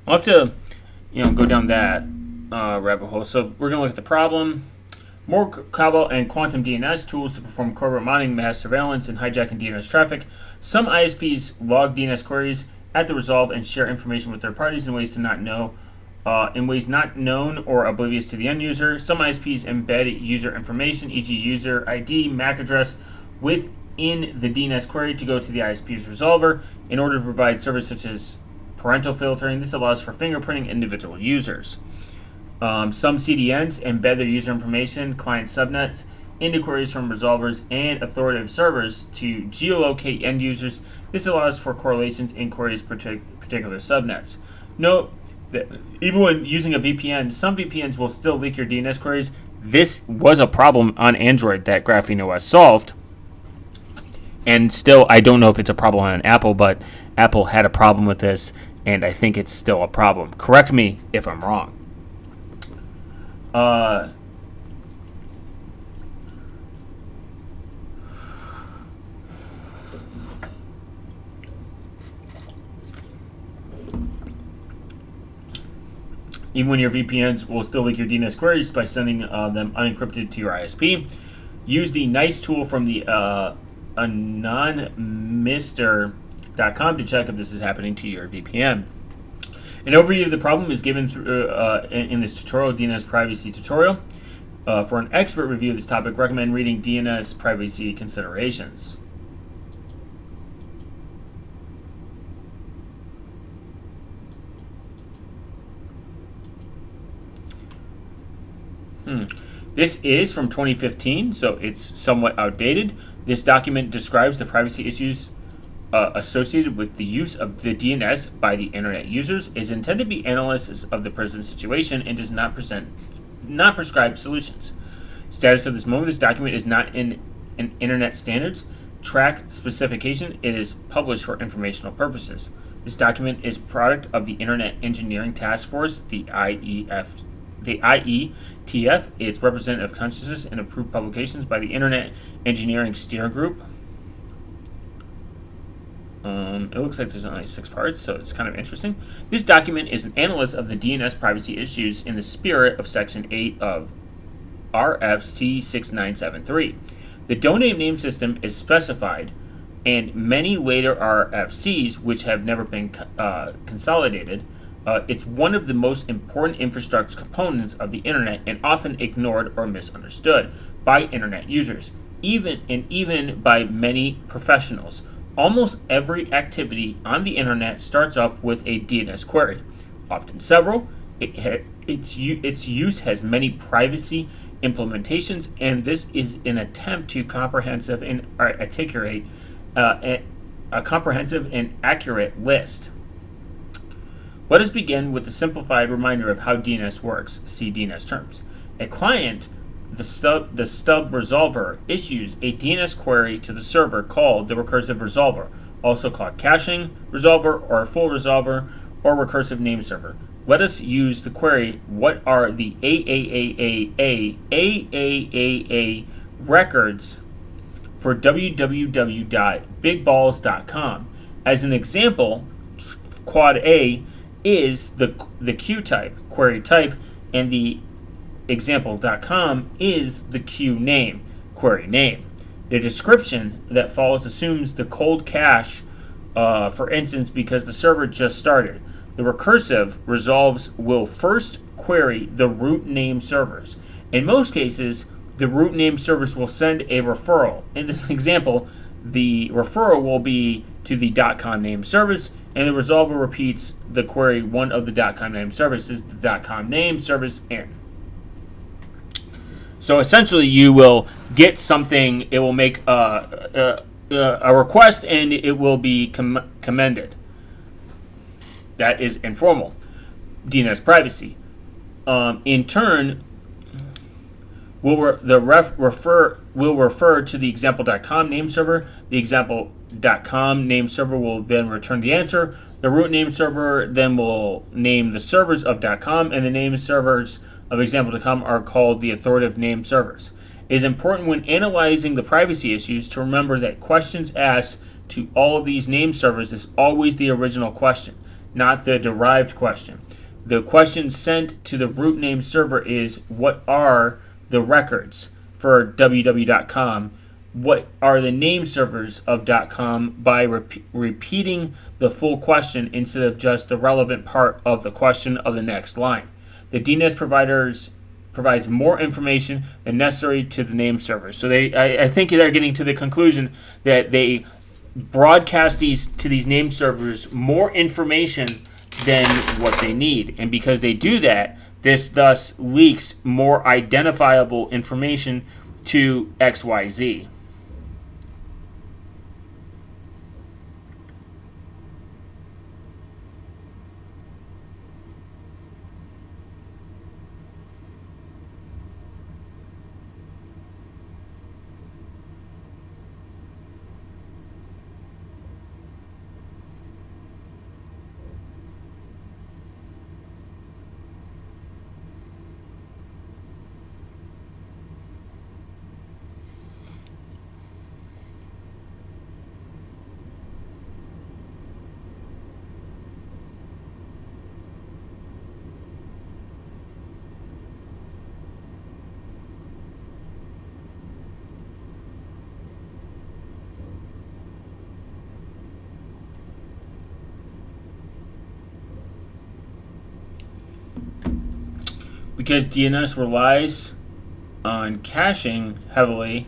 S1: I'll have to, go down that rabbit hole. So we're going to look at the problem. More Cobalt and Quantum DNS tools to perform covert mining, mass surveillance, and hijacking DNS traffic. Some ISPs log DNS queries at the resolve and share information with third parties in ways not known or oblivious to the end user. Some ISPs embed user information, e.g., user ID, MAC address, within the DNS query to go to the ISP's resolver in order to provide services such as parental filtering. This allows for fingerprinting individual users. Some CDNs embed their user information, client subnets, into queries from resolvers and authoritative servers to geolocate end users. This allows for correlations in queries particular subnets. Note that even when using a VPN, some VPNs will still leak your DNS queries. This was a problem on Android that Graphene OS solved. And still, I don't know if it's a problem on Apple, but Apple had a problem with this, and I think it's still a problem. Correct me if I'm wrong. Even when your VPNs will still leak your DNS queries by sending them unencrypted to your ISP, use the NICE tool from the anonmister.com to check if this is happening to your VPN. An overview of the problem is given through, in this tutorial, DNS privacy tutorial. For an expert review of this topic, recommend reading DNS privacy considerations. This is from 2015, so it's somewhat outdated. This document describes the privacy issues associated with the use of the DNS by the internet users, is intended to be analysis of the present situation, and does not prescribe solutions. Status of this moment: this document is not in an internet standards track specification. It is published for informational purposes. This document is product of the Internet Engineering Task Force, the IETF. It's representative of consciousness and approved publications by the Internet Engineering Steering Group. It looks like there's only 6 parts, so it's kind of interesting. This document is an analysis of the DNS privacy issues in the spirit of Section 8 of RFC 6973. The domain name system is specified, and many later RFCs, which have never been consolidated, it's one of the most important infrastructure components of the internet and often ignored or misunderstood by internet users, even by many professionals. Almost every activity on the internet starts up with a DNS query, often several. Its use has many privacy implementations, and this is an attempt to comprehensive and articulate a comprehensive and accurate list. Let us begin with a simplified reminder of how DNS works. See DNS terms. A client, the stub resolver, issues a DNS query to the server called the recursive resolver, also called caching resolver or full resolver or recursive name server. Let us use the query, what are the AAA records for www.bigballs.com. As an example, quad A is the Q type, query type, and the example.com is the Q name, query name. The description that follows assumes the cold cache, for instance, because the server just started. The recursive resolves will first query the root name servers. In most cases, the root name service will send a referral. In this example, the referral will be to the .com name service, and the resolver repeats the query one of the .com name service is the .com name service in. So essentially, you will get something. It will make a request, and it will be commended. That is informal DNS privacy. In turn, will refer to the example.com name server. The example.com name server will then return the answer. The root name server then will name the servers of .com, and the name servers of example.com are called the authoritative name servers. It is important when analyzing the privacy issues to remember that questions asked to all of these name servers is always the original question, not the derived question. The question sent to the root name server is, what are the records for www.com? What are the name servers of .com by repeating the full question instead of just the relevant part of the question of the next line. The DNS provides more information than necessary to the name servers. So I think they're getting to the conclusion that they broadcast to these name servers more information than what they need. And because they do that, this thus leaks more identifiable information to XYZ. Because DNS relies on caching heavily,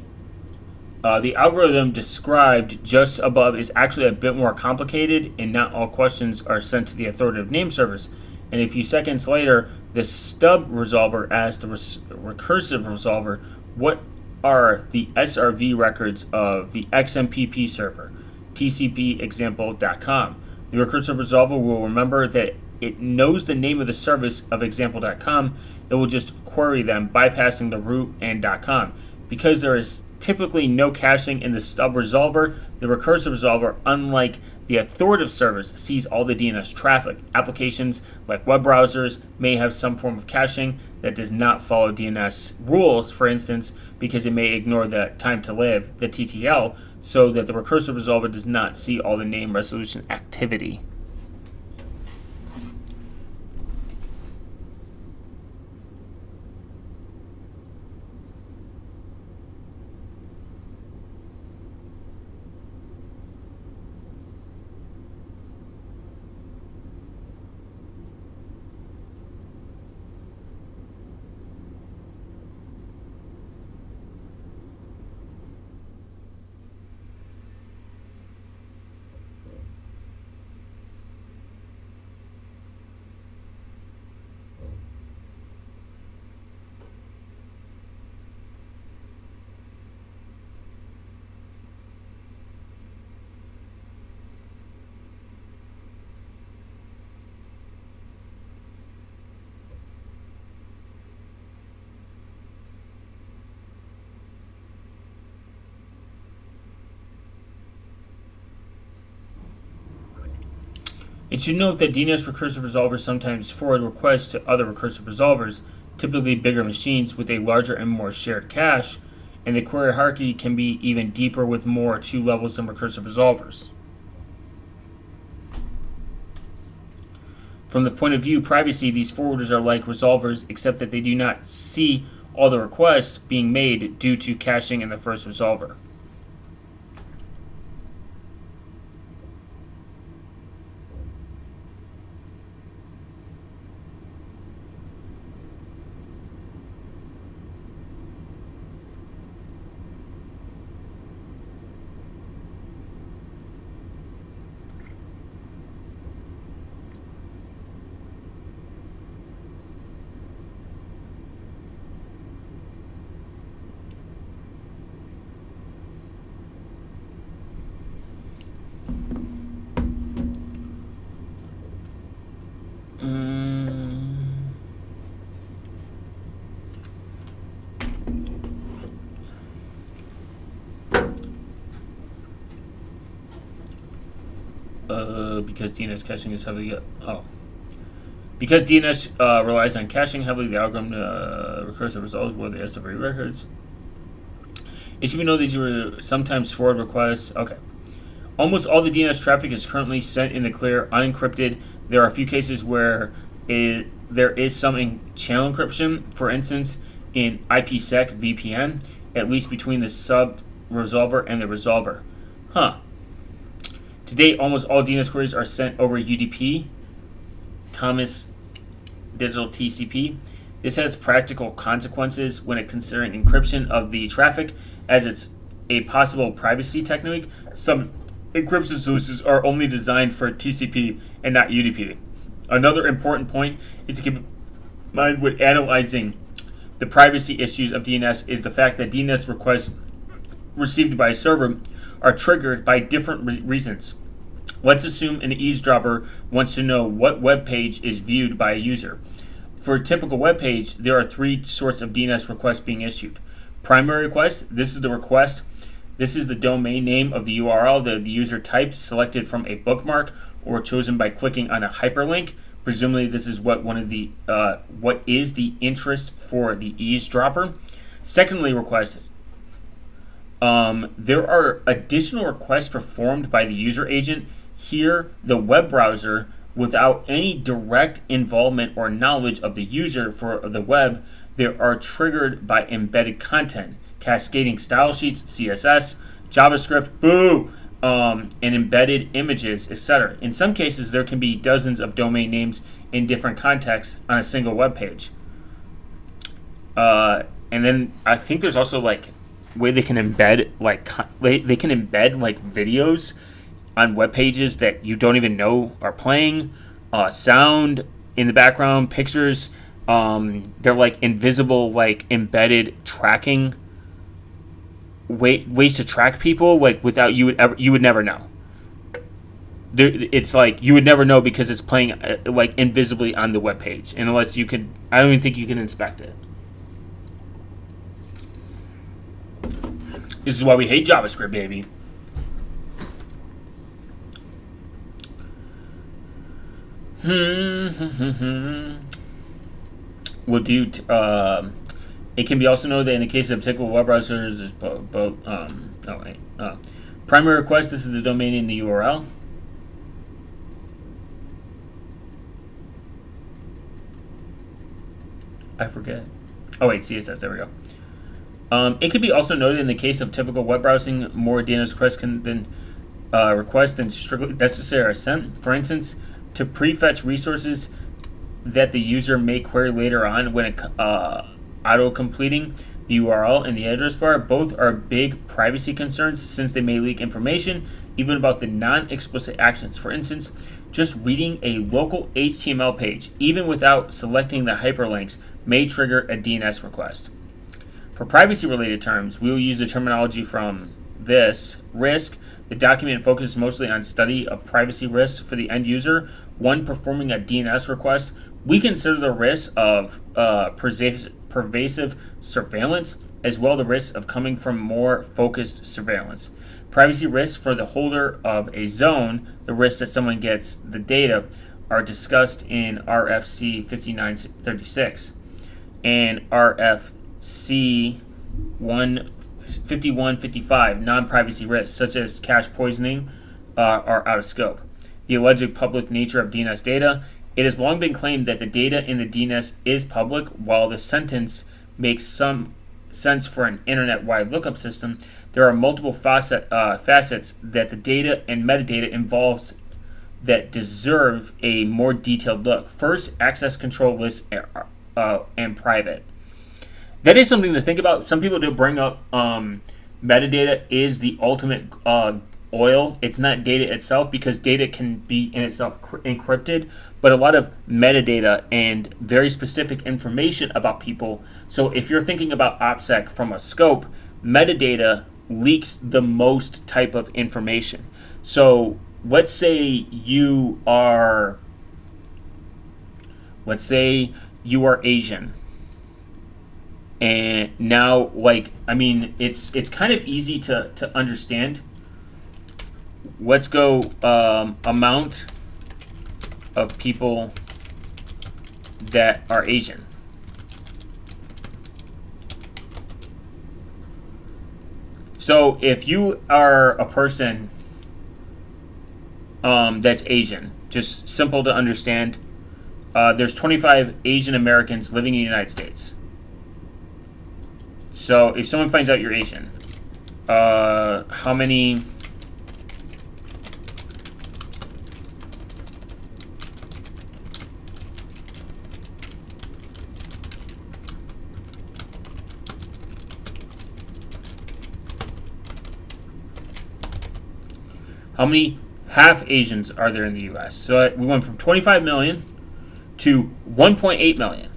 S1: the algorithm described just above is actually a bit more complicated, and not all questions are sent to the authoritative name servers. And a few seconds later, the stub resolver asks the recursive resolver, what are the SRV records of the XMPP server, tcpexample.com. The recursive resolver will remember that it knows the name of the service of example.com. It will just query them, bypassing the root and .com. Because there is typically no caching in the stub resolver, the recursive resolver, unlike the authoritative service, sees all the DNS traffic. Applications like web browsers may have some form of caching that does not follow DNS rules, for instance, because it may ignore the time to live, the TTL, so that the recursive resolver does not see all the name resolution activity. It should note that DNS recursive resolvers sometimes forward requests to other recursive resolvers, typically bigger machines with a larger and more shared cache, and the query hierarchy can be even deeper with more 2 levels than recursive resolvers. From the point of view privacy, these forwarders are like resolvers, except that they do not see all the requests being made due to caching in the first resolver. Mm. Because DNS caching is heavily because DNS relies on caching heavily, the algorithm recursive resolves where the S of records. It should be noted these were sometimes forward requests. Okay. Almost all the DNS traffic is currently sent in the clear, unencrypted. There are a few cases where there is some channel encryption, for instance, in IPsec VPN, at least between the sub-resolver and the resolver. To date, almost all DNS queries are sent over UDP, Thomas Digital TCP. This has practical consequences when considering encryption of the traffic, as it's a possible privacy technique. Some encryption solutions are only designed for TCP and not UDP. Another important point is to keep in mind when analyzing the privacy issues of DNS is the fact that DNS requests received by a server are triggered by different reasons. Let's assume an eavesdropper wants to know what web page is viewed by a user. For a typical web page, there are three sorts of DNS requests being issued. Primary request, this is the request. This is the domain name of the URL that the user typed, selected from a bookmark, or chosen by clicking on a hyperlink. Presumably, this is what is the interest for the eavesdropper. Secondly, request. There are additional requests performed by the user agent. Here, the web browser, without any direct involvement or knowledge of the user for the web, they are triggered by embedded content, cascading style sheets, CSS, JavaScript, and embedded images, etc. In some cases, there can be dozens of domain names in different contexts on a single web page. And then I think there's also way they can embed videos on web pages that you don't even know are playing, sound in the background, pictures. They're invisible, embedded tracking ways to track people without you would never know. It's you would never know because it's playing invisibly on the web page, and unless you could, I don't even think you can inspect it. This is why we hate JavaScript, baby. We'll do. It can be also noted that in the case of typical web browsers, there's primary request. This is the domain in the URL. I forget. Oh wait, CSS. There we go. It could be also noted in the case of typical web browsing, more DNS requests than strictly necessary are sent. For instance, to prefetch resources that the user may query later on when auto-completing the URL and the address bar. Both are big privacy concerns since they may leak information even about the non-explicit actions. For instance, just reading a local HTML page, even without selecting the hyperlinks, may trigger a DNS request. For privacy-related terms, we will use the terminology from this. Risk. The document focuses mostly on study of privacy risks for the end user. When performing a DNS request, we consider the risk of pervasive surveillance, as well as the risk of coming from more focused surveillance. Privacy risks for the holder of a zone, the risk that someone gets the data, are discussed in RFC 5936 and RFC 5155. Non-privacy risks, such as cache poisoning, are out of scope. The alleged public nature of DNS data. It has long been claimed that the data in the DNS is public. While the sentence makes some sense for an internet-wide lookup system, there are multiple facets that the data and metadata involves that deserve a more detailed look. First, access control lists and private. That is something to think about. Some people do bring up metadata is the ultimate oil. It's not data itself, because data can be in itself encrypted, but a lot of metadata and very specific information about people. So if you're thinking about OPSEC from a scope, metadata leaks the most type of information. So let's say you are Let's say you are Asian. And now, like, I mean, it's kind of easy to understand. Let's go amount of people that are Asian. So if you are a person that's Asian, just simple to understand, there's 25 Asian Americans living in the United States. So if someone finds out you're Asian, how many... How many half Asians are there in the U.S.? So we went from 25 million to 1.8 million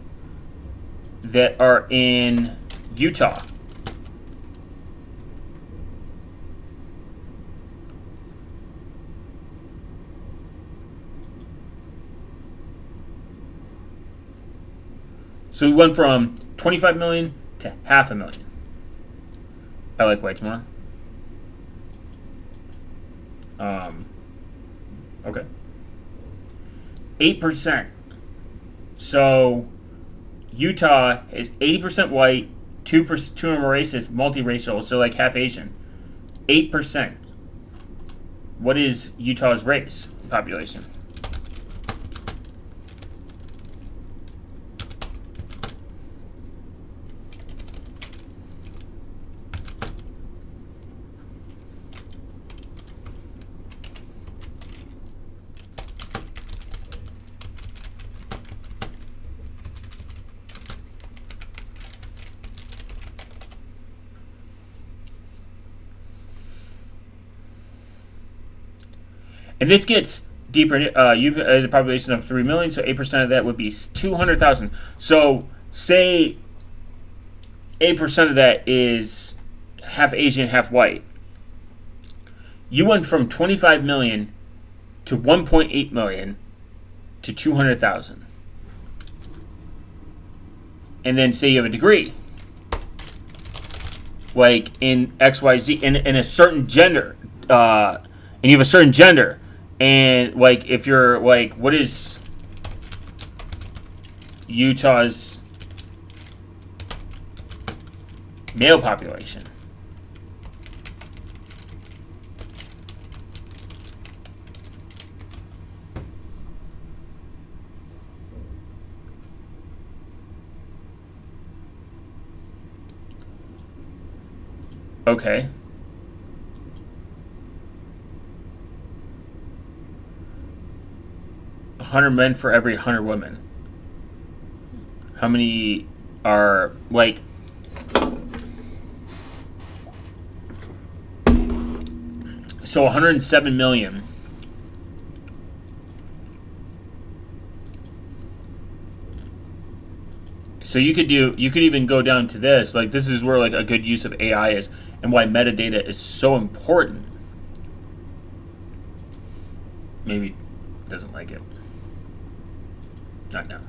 S1: that are in Utah. So we went from 25 million to half a million. I like whites more. Okay. 8%. So Utah is 80% white, 2% racist, multiracial, so like half Asian. 8%. What is Utah's race population? And this gets deeper. You has a population of 3 million, so 8% of that would be 200,000. So say 8% of that is half Asian, half white. You went from 25 million to 1.8 million to 200,000. And then say you have a degree, like in XYZ, in a certain gender, and you have a certain gender. And, like, if you're, like, what is Utah's male population? Okay. 100 men for every 100 women. How many are, like, so 107 million. So you could even go down to this, like, this is where, like, a good use of AI is and why metadata is so important. Maybe doesn't like it. Not now.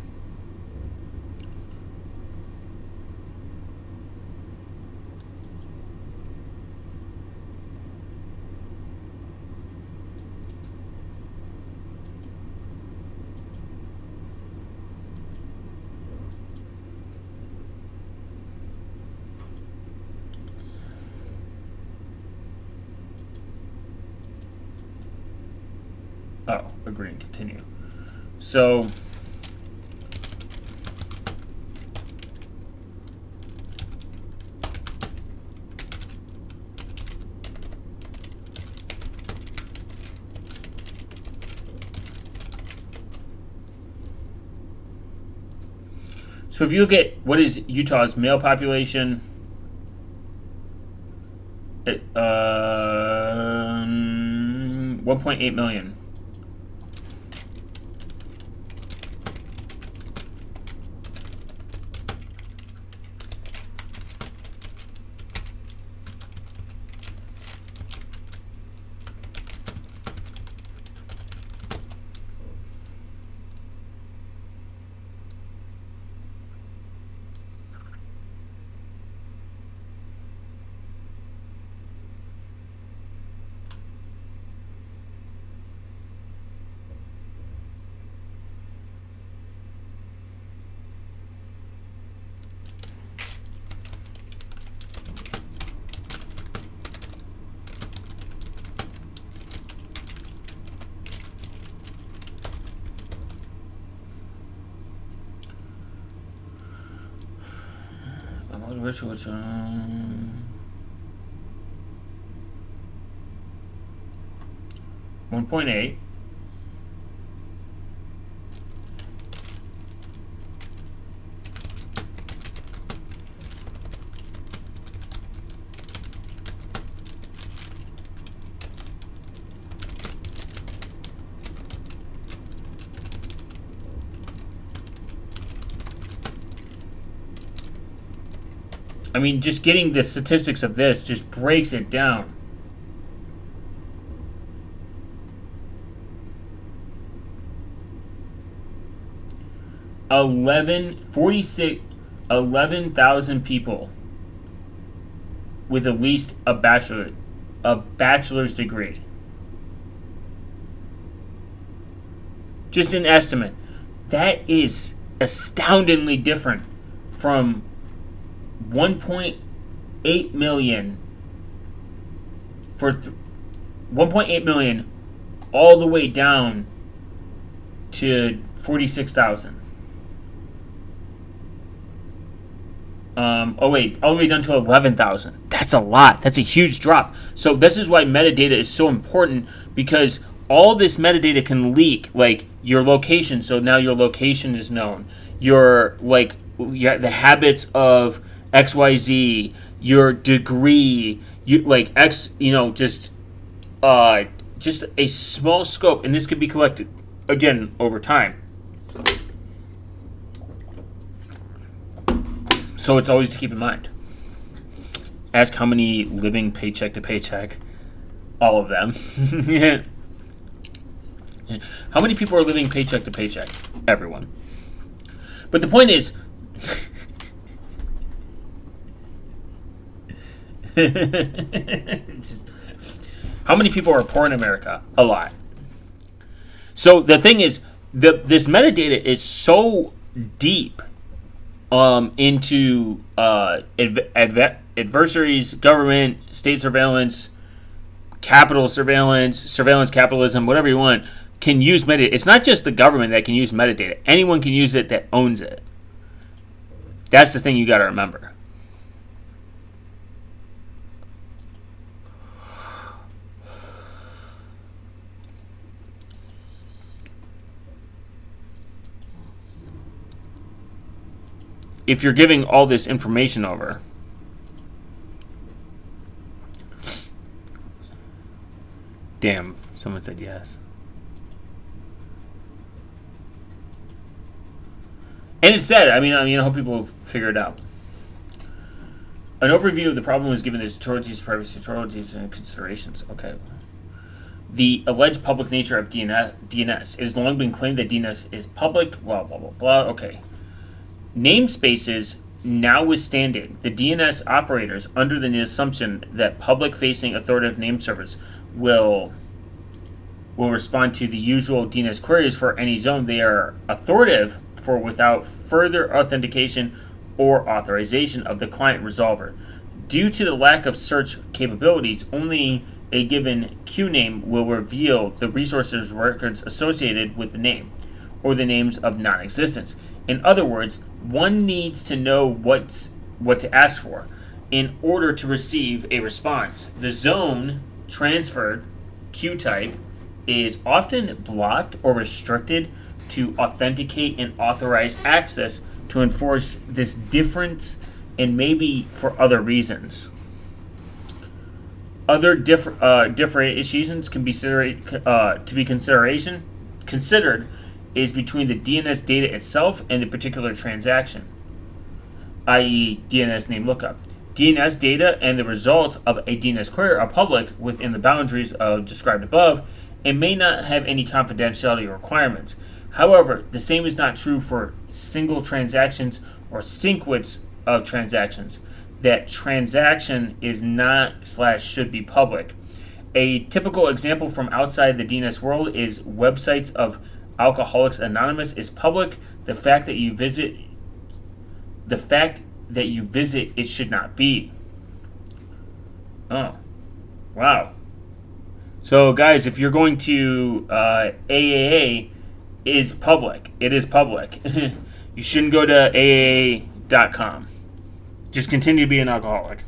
S1: Oh, agree and continue. So if you look at what is Utah's male population, 1.8 million. which 1.8. I mean, just getting the statistics of this just breaks it down. Eleven 11,000 people with at least a bachelor's degree. Just an estimate. That is astoundingly different from 1.8 million for 1.8 million all the way down to 46,000. All the way down to 11,000. That's a lot. That's a huge drop. So this is why metadata is so important, because all this metadata can leak, like your location. So now your location is known. Your the habits of XYZ, your degree, just a small scope, and this could be collected again over time. So it's always to keep in mind. Ask how many living paycheck to paycheck. All of them. How many people are living paycheck to paycheck? Everyone. But the point is, how many people are poor in America? A lot. So the thing is, this metadata is so deep into adversaries, government, state surveillance, capital surveillance capitalism, whatever you want, can use metadata. It's not just the government that can use metadata. Anyone can use it that owns it. That's the thing you got to remember. If you're giving all this information over, damn, someone said yes. And it said, I hope people figure it out. An overview of the problem was given as authorities, privacy authorities, and considerations. Okay. The alleged public nature of DNS. It has long been claimed that DNS is public, blah, blah, blah, blah. Okay. Namespaces notwithstanding, the DNS operators, under the assumption that public-facing authoritative name servers will respond to the usual DNS queries for any zone they are authoritative for without further authentication or authorization of the client resolver. Due to the lack of search capabilities, only a given queue name will reveal the resources records associated with the name, or the names of non-existence. In other words, one needs to know what to ask for in order to receive a response. The zone transferred queue type is often blocked or restricted to authenticate and authorize access to enforce this difference, and maybe for other reasons. Other differentiations can be considered is between the DNS data itself and the particular transaction, i.e. DNS name lookup. DNS data and the result of a DNS query are public within the boundaries described above and may not have any confidentiality requirements. However, the same is not true for single transactions or sequence of transactions. That transaction is not / should be public. A typical example from outside the DNS world is websites of Alcoholics Anonymous is public. The fact that you visit it should not be. Oh, wow. So guys, if you're going to AAA, is public. It is public. You shouldn't go to AAA.com. Just continue to be an alcoholic.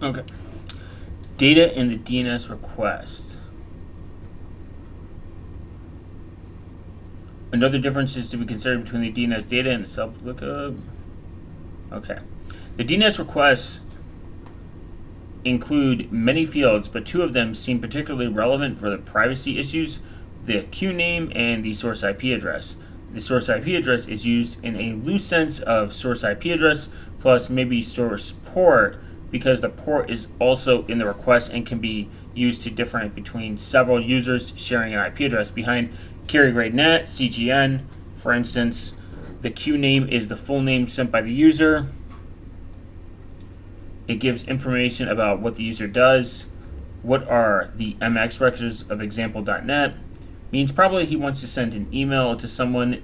S1: Okay. Data in the DNS request. Another difference is to be considered between the DNS data and the sub-lookup. Okay. The DNS requests include many fields, but two of them seem particularly relevant for the privacy issues: the queue name and the source IP address. The source IP address is used in a loose sense of source IP address plus maybe source port, because the port is also in the request and can be used to differentiate between several users sharing an IP address. Behind carrier grade net, CGN, for instance, the queue name is the full name sent by the user. It gives information about what the user does. What are the MX records of example.net? Means probably he wants to send an email to someone.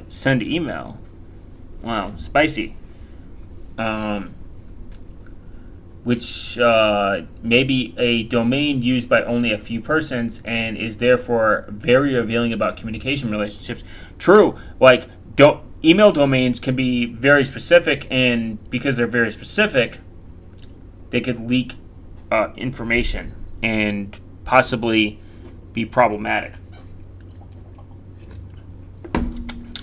S1: Send email. Wow, spicy. Which may be a domain used by only a few persons and is therefore very revealing about communication relationships. True, like email domains can be very specific, and because they're very specific, they could leak information and possibly be problematic.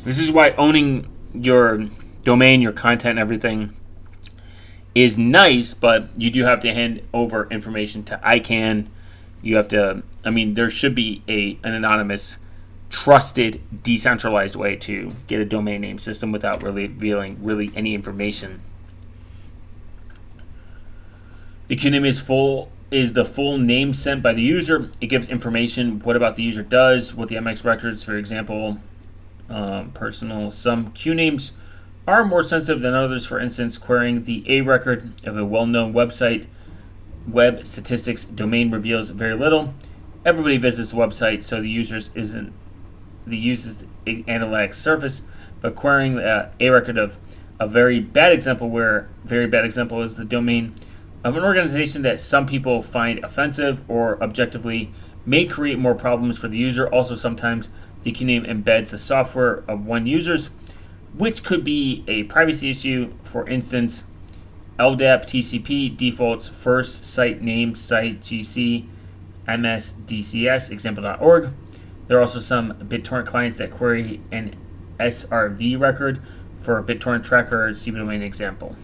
S1: This is why owning your domain, your content, everything is nice, but you do have to hand over information to ICANN. You have to, there should be an anonymous, trusted, decentralized way to get a domain name system without really revealing any information. The queue name is the full name sent by the user. It gives information what about the user does, what the MX records, for example, personal. Some queue names are more sensitive than others. For instance, querying the A record of a well-known website web statistics domain reveals very little. Everybody visits the website, so the user's analytic surface. But querying A record of a very bad example is the domain of an organization that some people find offensive or objectively may create more problems for the user. Also, sometimes the key name embeds the software of one user's, which could be a privacy issue. For instance, LDAP TCP defaults first site name site GC MSDCS example.org. There are also some BitTorrent clients that query an SRV record for a BitTorrent tracker cdomain example.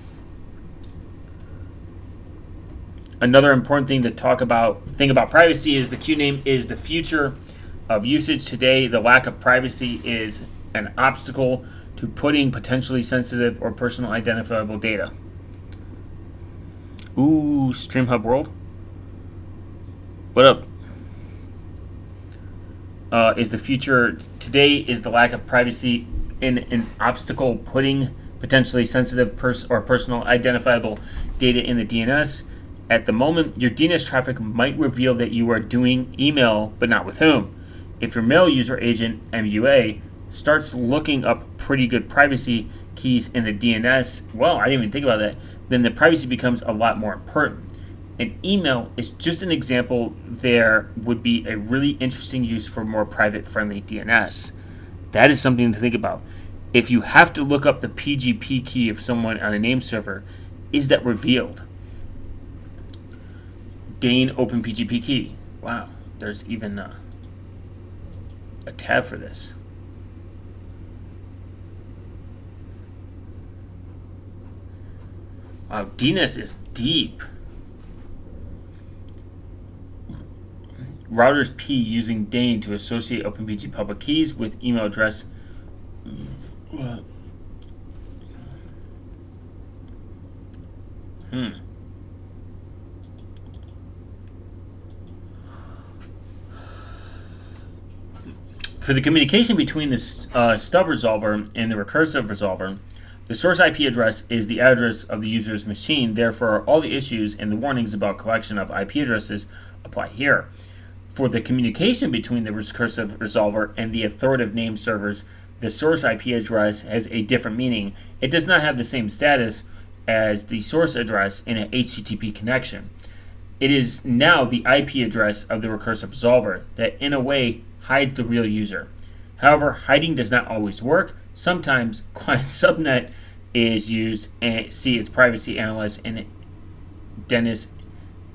S1: Another important thing to talk about privacy is the queue name is the future of usage. Today, the lack of privacy is an obstacle to putting potentially sensitive or personal identifiable data. Ooh, StreamHub World. What up? Is the future today is the lack of privacy in an obstacle putting potentially sensitive or personal identifiable data in the DNS? At the moment, your DNS traffic might reveal that you are doing email, but not with whom. If your mail user agent, MUA, starts looking up pretty good privacy keys in the DNS, well, I didn't even think about that, then the privacy becomes a lot more important. An email is just an example. There would be a really interesting use for more private-friendly DNS. That is something to think about. If you have to look up the PGP key of someone on a name server, is that revealed? Gain open PGP key. Wow, there's even a tab for this. Wow, DNS is deep. Routers P using Dane to associate OpenPG public keys with email address. For the communication between the stub resolver and the recursive resolver, the source IP address is the address of the user's machine. Therefore, all the issues and the warnings about collection of IP addresses apply here. For the communication between the recursive resolver and the authoritative name servers, the source IP address has a different meaning. It does not have the same status as the source address in an HTTP connection. It is now the IP address of the recursive resolver that, in a way, hides the real user. However, hiding does not always work. Sometimes client subnet is used and see its privacy analyzed in DNS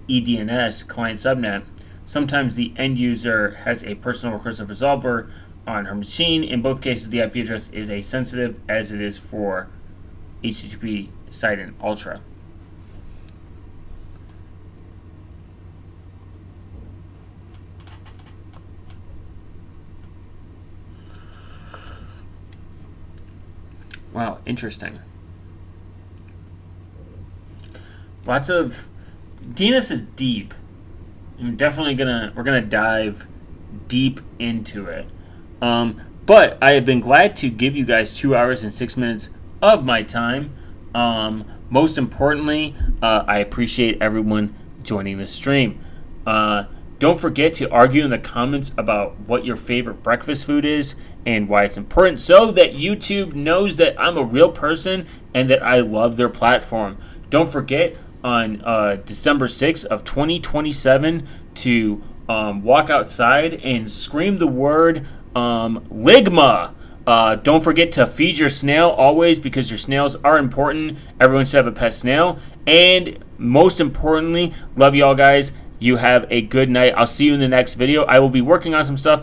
S1: EDNS client subnet. Sometimes the end user has a personal recursive resolver on her machine. In both cases, the IP address is as sensitive as it is for HTTP site and Ultra. Wow, interesting. Lots of DNS is deep. we're gonna dive deep into it. But I have been glad to give you guys 2 hours and 6 minutes of my time. Most importantly, I appreciate everyone joining the stream. Don't forget to argue in the comments about what your favorite breakfast food is and why it's important, so that YouTube knows that I'm a real person and that I love their platform. Don't forget on December 6th of 2027 to walk outside and scream the word Ligma. Don't forget to feed your snail always, because your snails are important. Everyone should have a pet snail. And most importantly, love y'all guys. You have a good night. I'll see you in the next video. I will be working on some stuff.